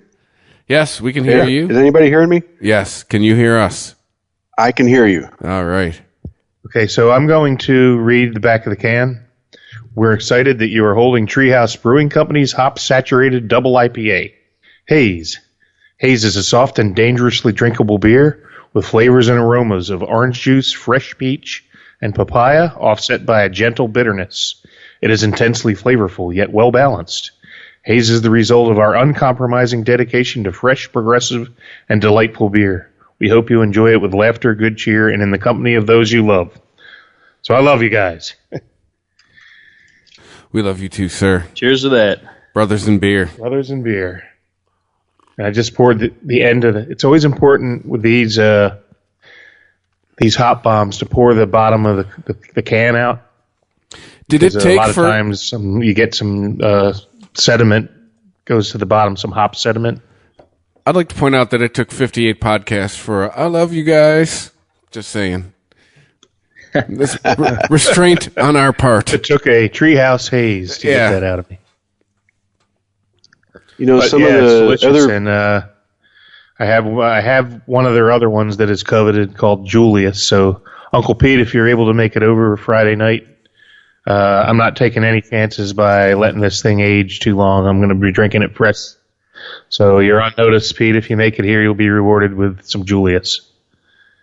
Yes, we can hear you. Is anybody hearing me? Yes. Can you hear us? I can hear you. All right. Okay, so I'm going to read the back of the can. We're excited that you are holding Treehouse Brewing Company's hop-saturated double IPA. Haze. Haze is a soft and dangerously drinkable beer with flavors and aromas of orange juice, fresh peach, and papaya, offset by a gentle bitterness. It is intensely flavorful, yet well-balanced. Haze is the result of our uncompromising dedication to fresh, progressive, and delightful beer. We hope you enjoy it with laughter, good cheer, and in the company of those you love. So I love you guys. We love you too, sir. Cheers to that. Brothers in beer. Brothers in beer. And I just poured the end of it. It's always important with these hop bombs to pour the bottom of the can out. Did it take a lot of times you get some sediment goes to the bottom, some hop sediment. I'd like to point out that it took 58 podcasts for I love you guys. Just saying. This restraint on our part. It took a Treehouse Haze to get that out of me. Some of the other, and I have one of their other ones that is coveted called Julius. So Uncle Pete, if you're able to make it over Friday night, I'm not taking any chances by letting this thing age too long. I'm going to be drinking it fresh. So you're on notice, Pete. If you make it here, you'll be rewarded with some Julius.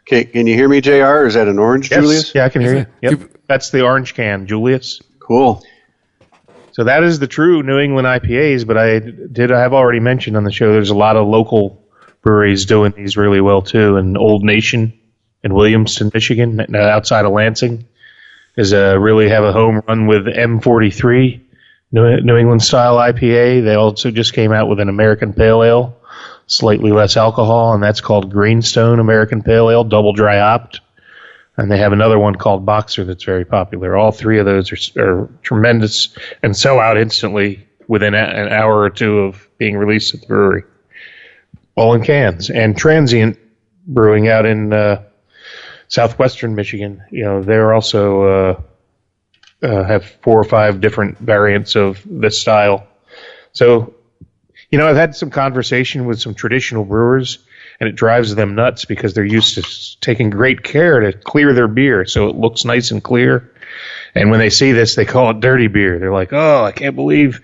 Okay, can you hear me, JR? Or is that an orange Julius? Yeah, I can hear you. Yep. That's the orange can, Julius. Cool. So that is the true New England IPAs, but I have already mentioned on the show there's a lot of local breweries doing these really well too. And Old Nation in Williamston, Michigan, outside of Lansing, is really have a home run with M43, New England style IPA. They also just came out with an American Pale Ale, slightly less alcohol, and that's called Greenstone American Pale Ale, double dry hopped. And they have another one called Boxer that's very popular. All three of those are tremendous and sell out instantly within an hour or two of being released at the brewery. All in cans. And Transient Brewing out in southwestern Michigan, they're also have 4 or 5 different variants of this style. So, I've had some conversation with some traditional brewers, and it drives them nuts because they're used to taking great care to clear their beer so it looks nice and clear. And when they see this, they call it dirty beer. They're like, oh, I can't believe.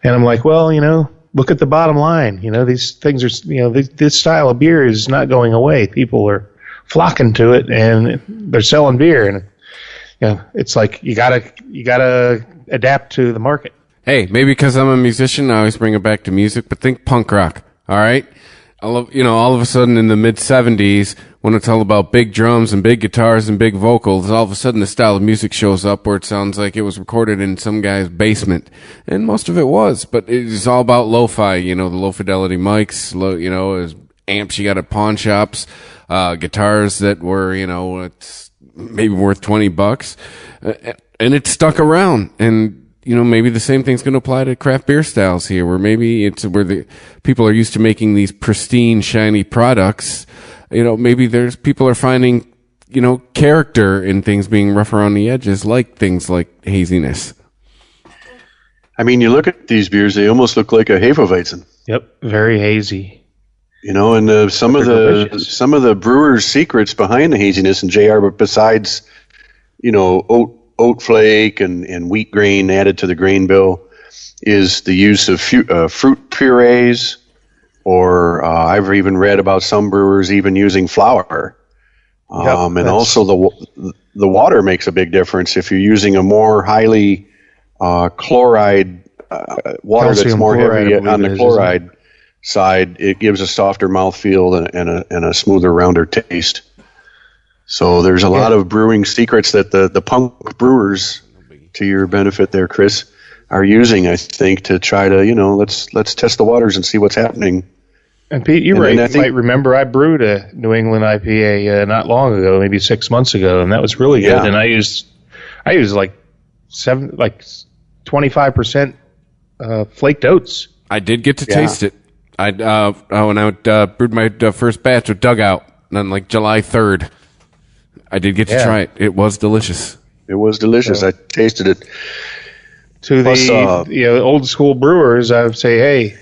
And I'm like, well, look at the bottom line. These things are, this style of beer is not going away. People are flocking to it, and they're selling beer. And, it's like you gotta adapt to the market. Hey, maybe because I'm a musician, I always bring it back to music, but think punk rock, all right? I love, all of a sudden in the mid-'70s, when it's all about big drums and big guitars and big vocals, all of a sudden the style of music shows up where it sounds like it was recorded in some guy's basement. And most of it was, but it's all about lo-fi, the low-fidelity mics, amps you got at pawn shops, guitars that were, it's maybe worth $20, and it stuck around. And, maybe the same thing's going to apply to craft beer styles here, where maybe it's where the people are used to making these pristine, shiny products. Maybe people are finding, character in things being rough around the edges, like things like haziness. I mean, you look at these beers; they almost look like a Hefeweizen. Yep, very hazy. And some of the brewers' secrets behind the haziness, and JR, but besides, oat flake and wheat grain added to the grain bill, is the use of fruit purees, or I've even read about some brewers even using flour. And also the water makes a big difference. If you're using a more highly chloride water that's more heavy on the chloride side, it gives a softer mouthfeel and a smoother, rounder taste. So there's a lot of brewing secrets that the punk brewers, to your benefit there, Chris, are using, I think, to try to, let's test the waters and see what's happening. And Pete, you're right. You might remember I brewed a New England IPA not long ago, maybe 6 months ago, and that was really good. And I used like 25% flaked oats. I did get to taste it. When I brewed my first batch with Dugout on like July 3rd. I did get to try it. It was delicious. It was delicious. I tasted it. To the old school brewers, I would say, hey,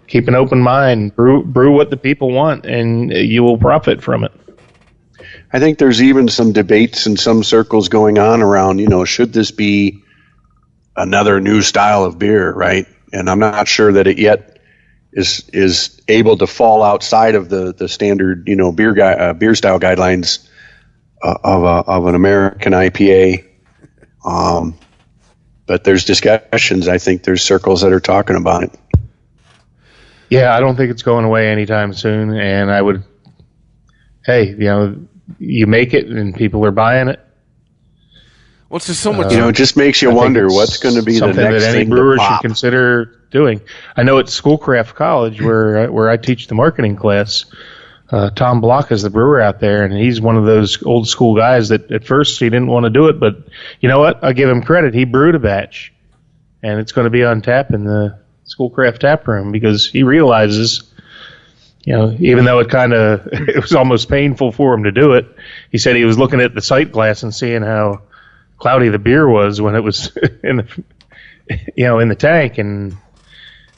keep an open mind, brew what the people want, and you will profit from it. I think there's even some debates in some circles going on around, should this be another new style of beer, right? And I'm not sure that it yet is able to fall outside of the standard, beer style guidelines of an American IPA. But there's discussions. I think there's circles that are talking about it. Yeah, I don't think it's going away anytime soon. And I would, you make it and people are buying it. Well, it's just so much. It just makes you wonder what's going to be the next thing that any brewer should consider doing. I know at Schoolcraft College, where I teach the marketing class, Tom Block is the brewer out there, and he's one of those old school guys that at first he didn't want to do it, but you know what? I'll give him credit. He brewed a batch, and it's going to be on tap in the Schoolcraft tap room because he realizes, even though it was almost painful for him to do it, he said he was looking at the sight glass and seeing how cloudy the beer was when it was in the tank, and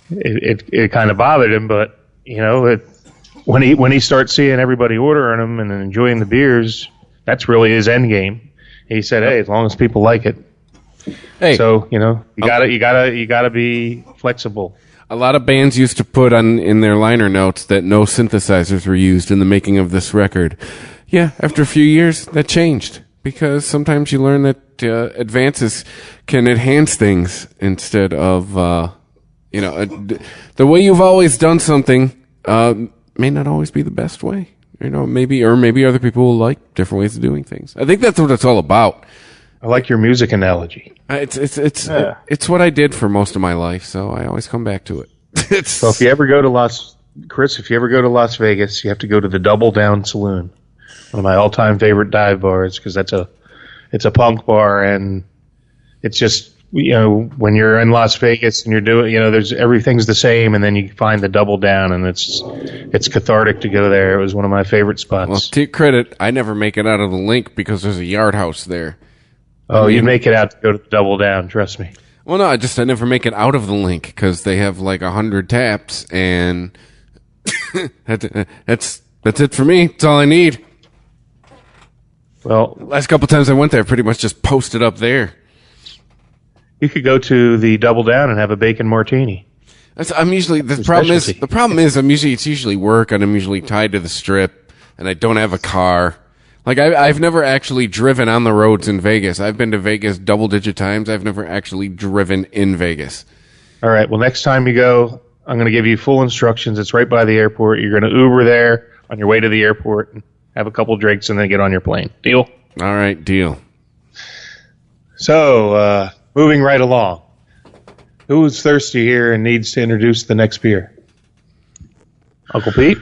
it kind of bothered him, but when he starts seeing everybody ordering them and enjoying the beers, that's really his end game. He said, "Hey, as long as people like it." Hey, so you gotta be flexible. A lot of bands used to put in their liner notes that no synthesizers were used in the making of this record. Yeah, after a few years, that changed because sometimes you learn that advances can enhance things instead of the way you've always done something. May not always be the best way, maybe other people will like different ways of doing things. I think that's what it's all about. I like your music analogy. It's what I did for most of my life, so I always come back to it. So if you ever go to Las Vegas, you have to go to the Double Down Saloon, one of my all-time favorite dive bars, because it's a punk bar, and it's just, when you're in Las Vegas and you're doing, there's everything's the same, and then you find the Double Down, and it's cathartic to go there. It was one of my favorite spots. Well, to your credit, I never make it out of the Link because there's a Yard House there. Oh, you make it out to go to the Double Down, trust me. Well, no, I never make it out of the Link because they have like 100 taps, and that's it for me. That's all I need. Well, last couple times I went there, I pretty much just posted up there. You could go to the Double Down and have a bacon martini. The problem is it's usually work, and I'm usually tied to the Strip, and I don't have a car. Like I've never actually driven on the roads in Vegas. I've been to Vegas double-digit times. I've never actually driven in Vegas. All right. Well, next time you go, I'm going to give you full instructions. It's right by the airport. You're going to Uber there on your way to the airport and have a couple drinks and then get on your plane. Deal? All right, deal. So, moving right along. Who's thirsty here and needs to introduce the next beer? Uncle Pete?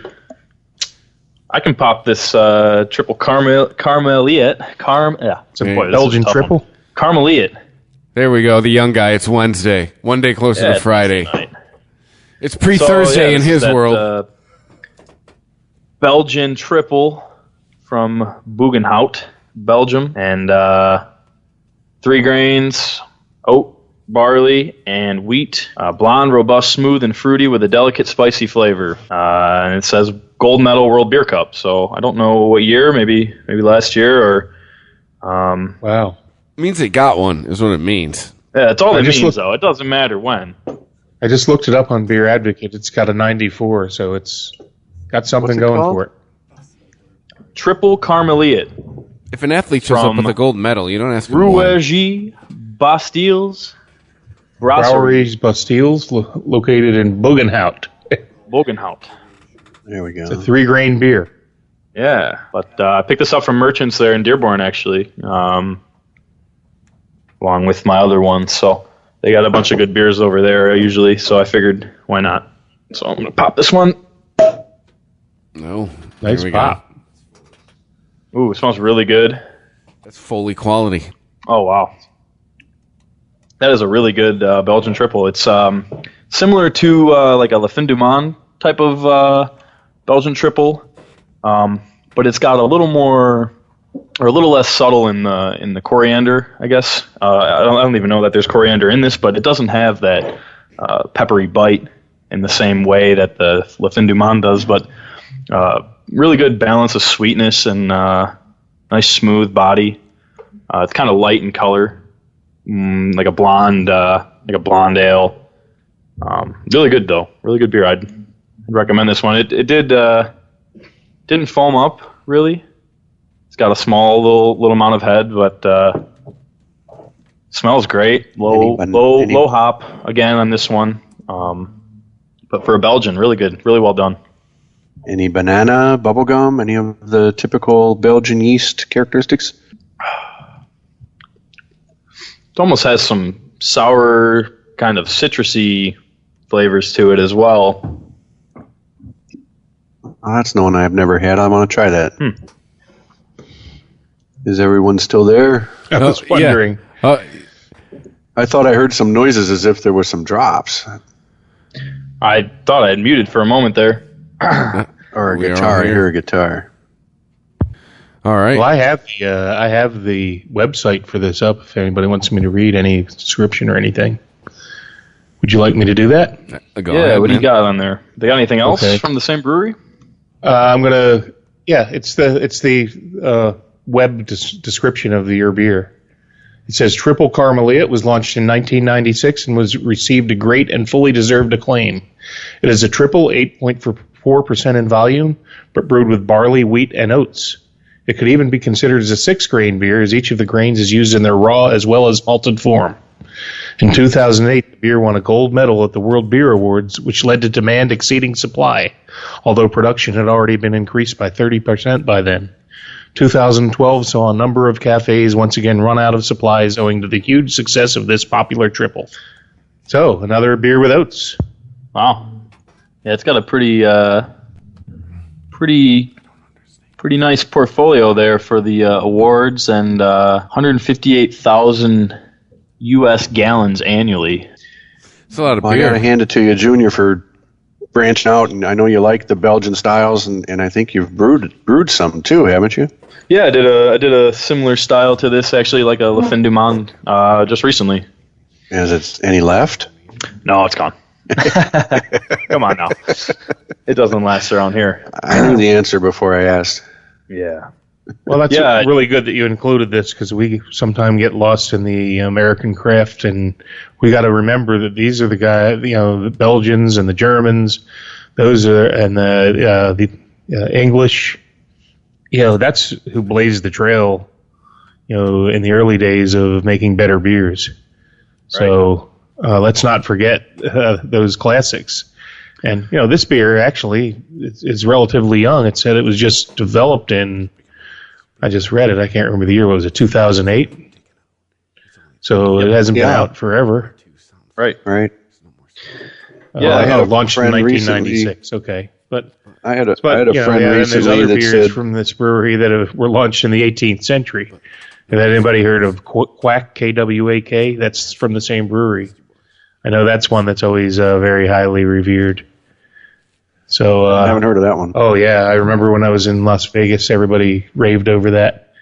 I can pop this triple Carmeliet. It's a Belgian triple. Carmeliet. There we go. The young guy. It's Wednesday. One day closer to Friday. It's pre-Thursday in his world. Belgian triple from Bugenhout, Belgium, and 3 grains, oat, barley, and wheat. Blonde, robust, smooth, and fruity with a delicate, spicy flavor. And it says Gold Medal World Beer Cup. So I don't know what year. Maybe last year or. Wow. It means they got one, is what it means. Yeah, that's all it means, though. It doesn't matter when. I just looked it up on Beer Advocate. It's got a 94, so it's got something going for it. Triple Carmeliet. If an athlete shows up with a gold medal, you don't ask for Rouergy Bastilles Brasseries Bastilles, located in Bugenhout. Bugenhout. There we go. It's a 3-grain beer. Yeah, but I picked this up from merchants there in Dearborn, actually, along with my other ones. So they got a bunch of good beers over there usually, so I figured, why not? So I'm going to pop this one. No. Nice pop. Ooh, it smells really good. That's Foley quality. Oh, wow. That is a really good Belgian triple. It's similar to like a Le Fin du Monde type of Belgian triple, but it's got a little more, or a little less subtle in the coriander, I guess. I don't even know that there's coriander in this, but it doesn't have that peppery bite in the same way that the Le Fin du Monde does, but really good balance of sweetness and nice smooth body. It's kind of light in color, like a blonde ale. Really good though, really good beer. I'd recommend this one. It didn't foam up really. It's got a small little amount of head, but smells great. Low hop again on this one. But for a Belgian, really good, really well done. Any banana, bubblegum, any of the typical Belgian yeast characteristics? It almost has some sour, kind of citrusy flavors to it as well. Oh, that's no one I've never had. I want to try that. Is everyone still there? I was wondering. Yeah. I thought I heard some noises as if there were some drops. I thought I had muted for a moment there. Or a guitar. I hear a guitar. All right. Well, I have the website for this up. If anybody wants me to read any description or anything, would you like me to do that? Go ahead, what do man. you got on there? They got anything else from the same brewery? I'm gonna. Yeah, it's the web description of your beer. It says Triple Carmeliet was launched in 1996 and received a great and fully deserved acclaim. It is a triple, 8.4% in volume, but brewed with barley, wheat, and oats. It could even be considered as a 6-grain beer, as each of the grains is used in their raw as well as malted form. In 2008, the beer won a gold medal at the World Beer Awards, which led to demand exceeding supply, although production had already been increased by 30% by then. 2012 saw a number of cafes once again run out of supplies owing to the huge success of this popular triple. So, another beer with oats. Wow. Yeah, it's got a pretty nice portfolio there for the awards, and 158,000 U.S. gallons annually. It's a lot of Well, I beer. got to hand it to you, Junior, for branching out. And I know you like the Belgian styles, and I think you've brewed some too, haven't you? Yeah, I did a similar style to this, actually, like a Le Fin du Monde, just recently. Is it any left? No, it's gone. Come on now. It doesn't last around here. I knew the answer before I asked. Yeah. Well, that's really good that you included this, because we sometimes get lost in the American craft, and we got to remember that these are the guys, the Belgians and the Germans, those are, and the English. That's who blazed the trail, in the early days of making better beers. So let's not forget those classics. And this beer actually is relatively young. It said it was just developed in. I just read it. I can't remember the year. What was it? 2008. So it hasn't been out forever. Right. Right. Yeah, I had a launched in friend 1996. recently. Okay. But I had a and friend there's recently other that beers said from this brewery that were launched in the 18th century. Have anybody heard of Quack, Kwak? That's from the same brewery. I know that's one that's always very highly revered. So I haven't heard of that one. Oh yeah, I remember when I was in Las Vegas, everybody raved over that.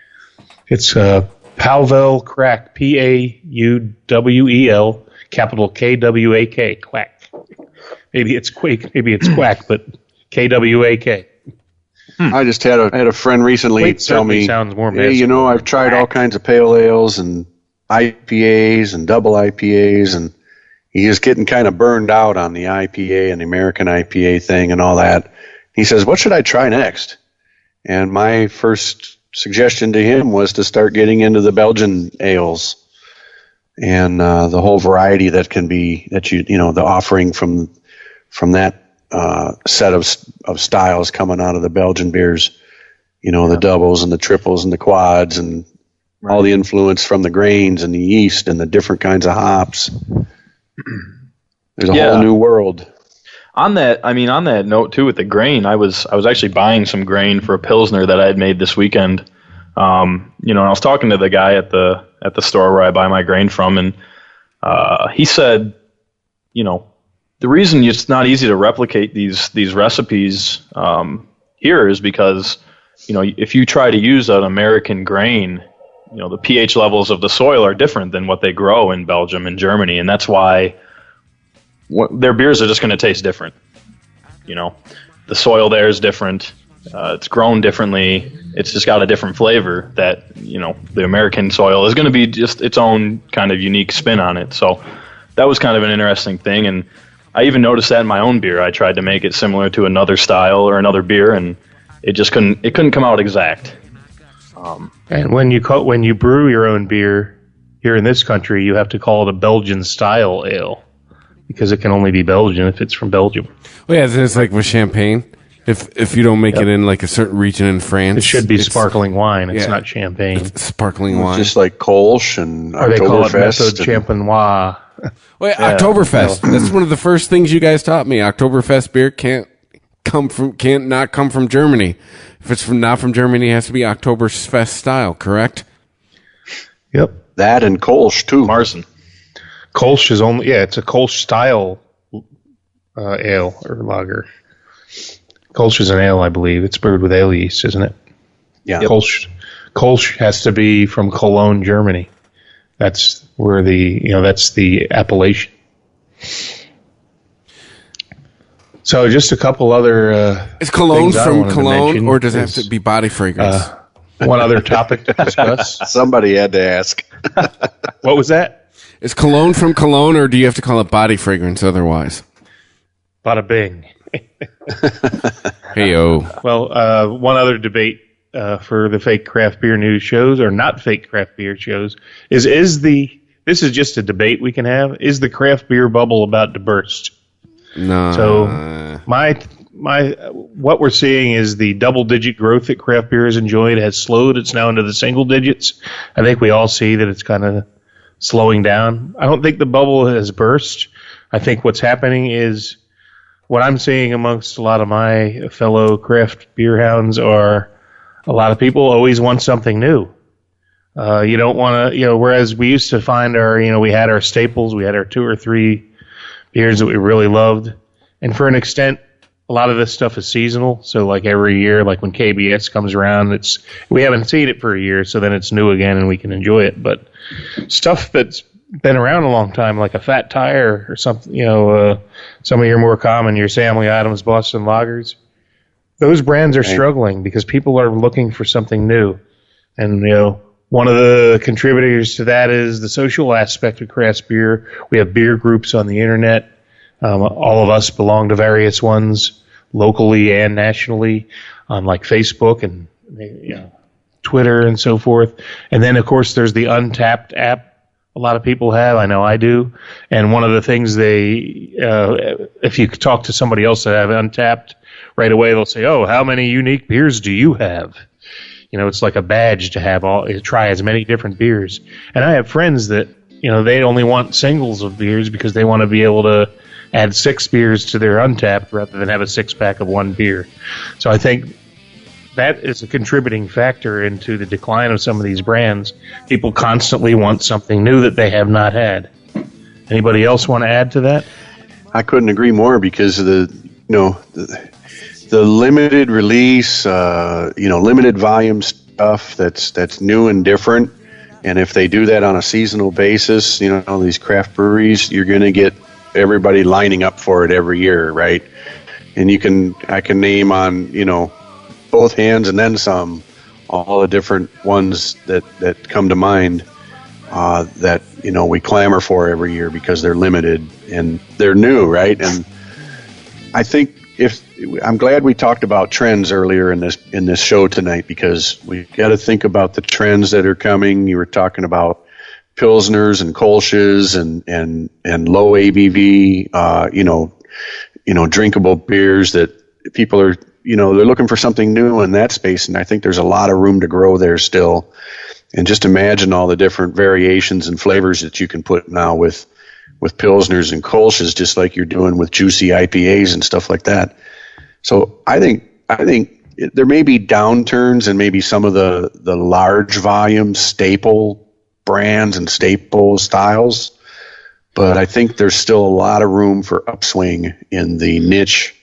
It's Pauwel Crack, Pauwel, capital Kwak, Quack. Maybe it's Quake, maybe it's Quack, but Kwak. I just had a friend recently Quake tell me, sounds more hey, you know, I've tried all kinds of pale ales and IPAs and double IPAs, and he is getting kind of burned out on the IPA and the American IPA thing and all that. He says, what should I try next? And my first suggestion to him was to start getting into the Belgian ales and the whole variety that can be, the offering from that set of styles coming out of the Belgian beers, the doubles and the triples and the quads and all the influence from the grains and the yeast and the different kinds of hops. There's a whole new world. On that note too, with the grain, I was actually buying some grain for a Pilsner that I had made this weekend. And I was talking to the guy at the store where I buy my grain from, and he said, the reason it's not easy to replicate these recipes here is because, if you try to use an American grain, the pH levels of the soil are different than what they grow in Belgium and Germany, and that's why their beers are just going to taste different. The soil there is different. It's grown differently. It's just got a different flavor that, the American soil is going to be just its own kind of unique spin on it. So that was kind of an interesting thing, and I even noticed that in my own beer. I tried to make it similar to another style or another beer, and it just couldn't come out exact. And when you brew your own beer here in this country, you have to call it a Belgian style ale because it can only be Belgian if it's from Belgium. Well, yeah, it's like with champagne. If you don't make it in like a certain region in France, it should be sparkling wine. It's not champagne. It's sparkling wine, just like Kolsch and or they call it Oktoberfest. Méthode Champenoise. Well, Oktoberfest. That's one of the first things you guys taught me. Oktoberfest beer can't not come from Germany. If it's not from Germany, it has to be Oktoberfest style, correct? Yep. That and Kolsch too. Marzen. Kolsch is it's a Kolsch style ale or lager. Kolsch is an ale, I believe. It's brewed with ale yeast, isn't it? Yeah. Kolsch has to be from Cologne, Germany. That's where that's the appellation. So just a couple other is cologne from Cologne, or does it have to be body fragrance? One other topic to discuss. Somebody had to ask. What was that? Is cologne from Cologne, or do you have to call it body fragrance otherwise? Bada bing. Hey-o. Well, one other debate for the fake craft beer news shows, or not fake craft beer shows, this is just a debate we can have. Is the craft beer bubble about to burst? No. So what we're seeing is the double-digit growth that craft beer has enjoyed has slowed. It's now into the single digits. I think we all see that it's kind of slowing down. I don't think the bubble has burst. I think what's happening is what I'm seeing amongst a lot of my fellow craft beer hounds are a lot of people always want something new. You don't want to, whereas we used to find we had our staples, we had our 2 or 3 beers that we really loved. And for an extent, a lot of this stuff is seasonal. So like every year, like when KBS comes around, we haven't seen it for a year, so then it's new again and we can enjoy it. But stuff that's been around a long time, like a Fat Tire or something, some of your more common, your Samley Adams Boston Lagers, those brands are struggling because people are looking for something new. And, one of the contributors to that is the social aspect of craft beer. We have beer groups on the internet. All of us belong to various ones, locally and nationally, on like Facebook and Twitter and so forth. And then, of course, there's the Untapped app. A lot of people have. I know I do. And one of the things if you talk to somebody else that have Untapped, right away they'll say, "Oh, how many unique beers do you have?" It's like a badge to try as many different beers. And I have friends that, they only want singles of beers because they want to be able to add 6 beers to their Untapped rather than have a 6-pack of one beer. So I think that is a contributing factor into the decline of some of these brands. People constantly want something new that they have not had. Anybody else want to add to that? I couldn't agree more, because of the limited release, limited volume stuff that's new and different. And if they do that on a seasonal basis, these craft breweries, you're going to get everybody lining up for it every year, right? And I can name on, both hands and then some, all the different ones that come to mind that we clamor for every year because they're limited and they're new, right? And I think I'm glad we talked about trends earlier in this show tonight, because we got to think about the trends that are coming. You were talking about pilsners and kolsches and low ABV, drinkable beers that people are. They're looking for something new in that space, and I think there's a lot of room to grow there still. And just imagine all the different variations and flavors that you can put now with pilsners and kolsches, just like you're doing with juicy IPAs and stuff like that. So I think there may be downturns in maybe some of the large volume staple brands and staple styles, but I think there's still a lot of room for upswing in the niche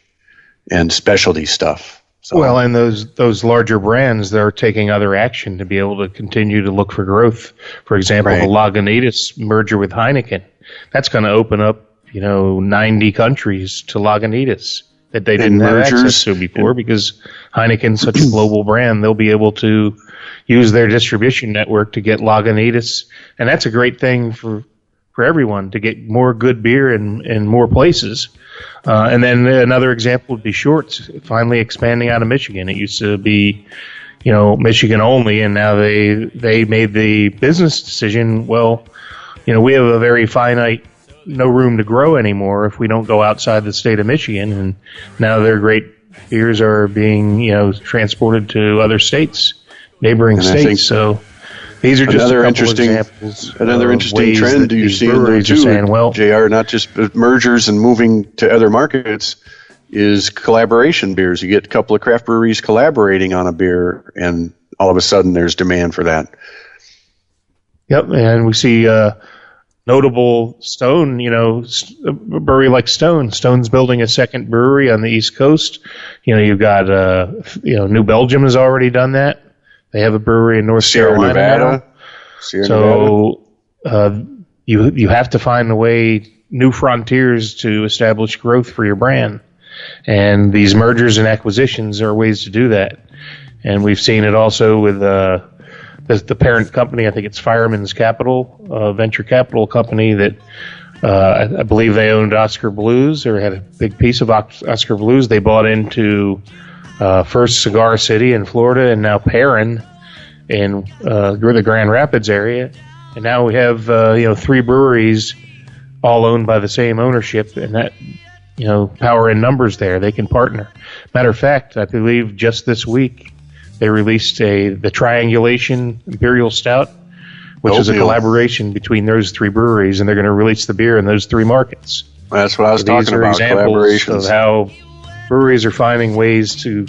and specialty stuff. So, well, and those larger brands, they're taking other action to be able to continue to look for growth. For example, right. The Lagunitas merger with Heineken, that's going to open up 90 countries to Lagunitas that they didn't have access to before, because Heineken's such a global brand. They'll be able to use their distribution network to get Lagunitas, and that's a great thing for everyone, to get more good beer in more places. And then another example would be Shorts, finally expanding out of Michigan. It used to be, Michigan only, and now they made the business decision, well, we have a very finite, no room to grow anymore if we don't go outside the state of Michigan, and now their great beers are being, transported to other states, neighboring states. So these are just another a couple interesting examples. Another interesting trend you see in there too, JR, not just mergers and moving to other markets, is collaboration beers. You get a couple of craft breweries collaborating on a beer, and all of a sudden there's demand for that. Yep, and we see notable Stone, a brewery like Stone. Stone's building a second brewery on the East Coast. You've got, New Belgium has already done that. They have a brewery in North Carolina. Nevada. You have to find a way, new frontiers to establish growth for your brand. And these mergers and acquisitions are ways to do that. And we've seen it also with the parent company. I think it's Fireman's Capital, venture capital company that I believe they owned Oscar Blues, or had a big piece of Oscar Blues. They bought into first Cigar City in Florida, and now Perrin in the Grand Rapids area. And now we have 3 breweries all owned by the same ownership, and that power in numbers there. They can partner. Matter of fact, I believe just this week they released the Triangulation Imperial Stout, which is a collaboration between those 3 breweries, and they're going to release the beer in those 3 markets. That's what I was talking about. These are examples of how breweries are finding ways to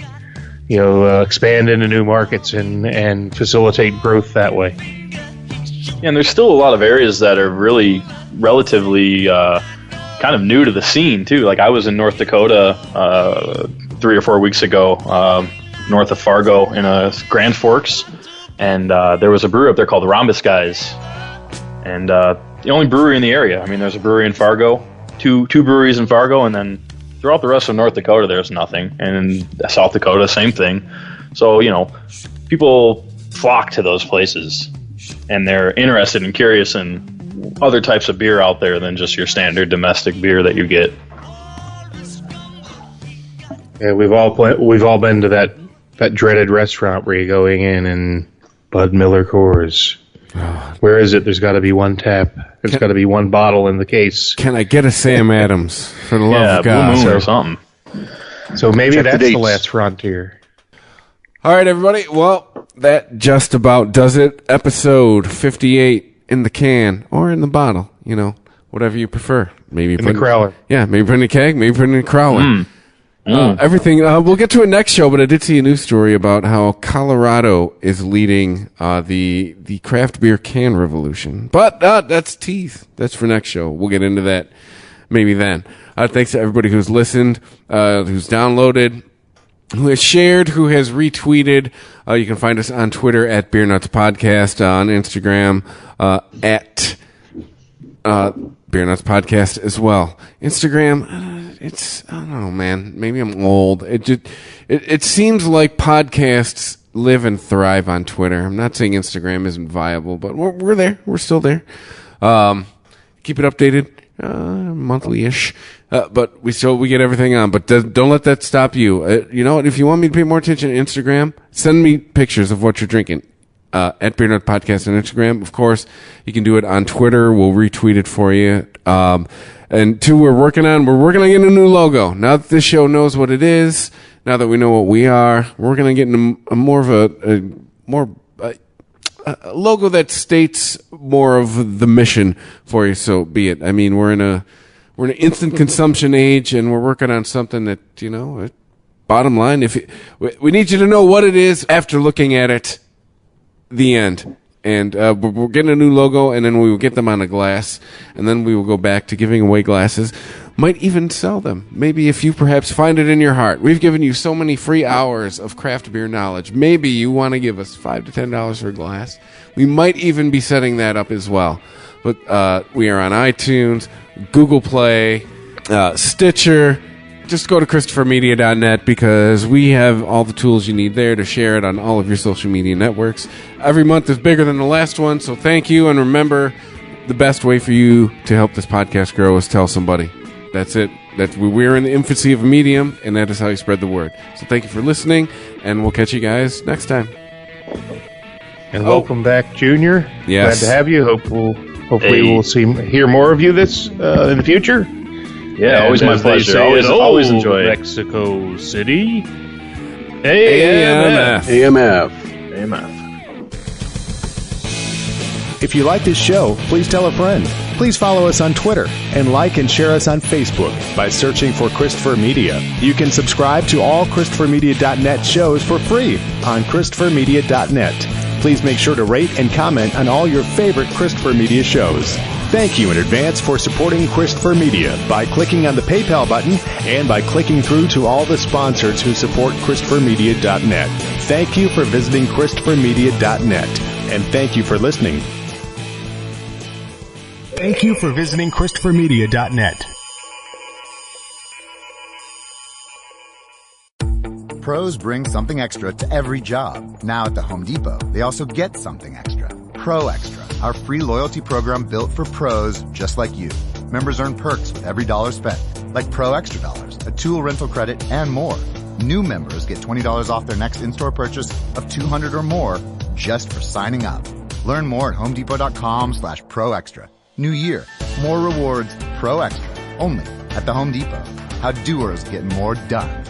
expand into new markets and facilitate growth that way. Yeah, and there's still a lot of areas that are really relatively kind of new to the scene too. Like I was in North Dakota 3 or 4 weeks ago, north of Fargo in Grand Forks, and there was a brewery up there called the Rhombus Guys, and the only brewery in the area. I mean, there's a brewery in Fargo, two breweries in Fargo, and then throughout the rest of North Dakota, there's nothing. And in South Dakota, same thing. So, people flock to those places, and they're interested and curious in other types of beer out there than just your standard domestic beer that you get. Yeah, we've all been to that dreaded restaurant where you're going in and Bud Miller Coors. Oh. Where is it? There's got to be one tap. There's got to be one bottle in the case. Can I get a Sam Adams, for the love of God? Blue Moon or something. So maybe that's the last frontier. All right, everybody. Well, that just about does it. Episode 58 in the can, or in the bottle, whatever you prefer. Maybe In the crowler. Yeah, maybe put in a keg, maybe put in a crowler. Everything. We'll get to it next show, but I did see a news story about how Colorado is leading the craft beer can revolution. But that's tease. That's for next show. We'll get into that maybe then. Thanks to everybody who's listened, who's downloaded, who has shared, who has retweeted. You can find us on Twitter at Beer Nuts Podcast, on Instagram at Beer Nuts Podcast as well. Instagram, it's, I don't know, man. Maybe I'm old. It seems like podcasts live and thrive on Twitter. I'm not saying Instagram isn't viable, but we're there. We're still there. Keep it updated, monthly-ish. But we get everything on. But don't let that stop you. You know what? If you want me to pay more attention to Instagram, send me pictures of what you're drinking. At Beer Nut Podcast on Instagram. Of course, you can do it on Twitter. We'll retweet it for you. And two, we're working on getting a new logo. Now that this show knows what it is, now that we know what we are, we're going to get a logo that states more of the mission for you. So be it. I mean, we're in an instant consumption age, and we're working on something that, you know, bottom line, we need you to know what it is after looking at it. The end. And we're getting a new logo, and then we will get them on a glass, and then we will go back to giving away glasses. Might even sell them. Maybe if you perhaps find it in your heart. We've given you so many free hours of craft beer knowledge. Maybe you want to give us $5 to $10 for a glass. We might even be setting that up as well. But we are on iTunes, Google Play, Stitcher. Just go to ChristopherMedia.net because we have all the tools you need there to share it on all of your social media networks. Every month is bigger than the last one, so thank you. And remember, the best way for you to help this podcast grow is tell somebody. That's it. We're in the infancy of a medium, and that is how you spread the word. So thank you for listening, and we'll catch you guys next time. And welcome back, Junior. Yes. Glad to have you. Hopefully we'll hear more of you in the future. Yeah, always my pleasure. Always enjoy it. Mexico City. AMF. If you like this show, please tell a friend. Please follow us on Twitter and like and share us on Facebook by searching for Christopher Media. You can subscribe to all ChristopherMedia.net shows for free on ChristopherMedia.net. Please make sure to rate and comment on all your favorite Christopher Media shows. Thank you in advance for supporting Christopher Media by clicking on the PayPal button and by clicking through to all the sponsors who support ChristopherMedia.net. Thank you for visiting ChristopherMedia.net, and thank you for listening. Thank you for visiting ChristopherMedia.net. Pros bring something extra to every job. Now at the Home Depot, they also get something extra. Pro Extra, our free loyalty program built for pros just like you. Members earn perks with every dollar spent, like Pro Extra Dollars, a tool rental credit, and more. New members get $20 off their next in-store purchase of $200 or more just for signing up. Learn more at HomeDepot.com/Pro Extra. New year, more rewards, Pro Extra, only at the Home Depot. How doers get more done.